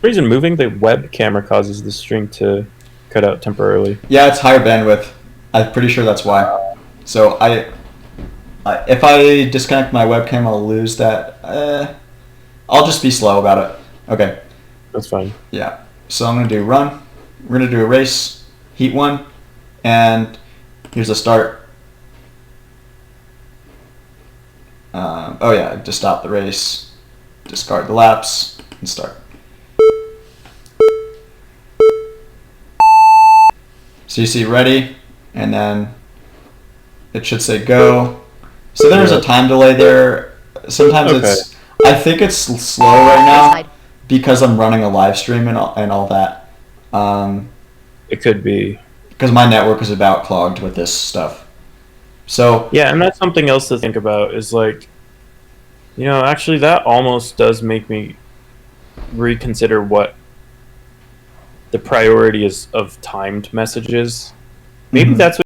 For reason moving the web camera causes the string to cut out temporarily. Yeah, it's higher bandwidth. I'm pretty sure that's why. So if I disconnect my webcam, I'll lose that. I'll just be slow about it. Okay. That's fine. Yeah. So I'm going to do run. We're going to do a race, heat 1, and here's the start. Oh yeah, to stop the race, discard the laps, and start. So you see ready, and then it should say go. So there's a time delay there. Sometimes I think it's slow right now because I'm running a live stream and all that. It could be. Because my network is about clogged with this stuff. So yeah, and that's something else to think about is like, actually that almost does make me reconsider what the priority is of timed messages. Maybe that's what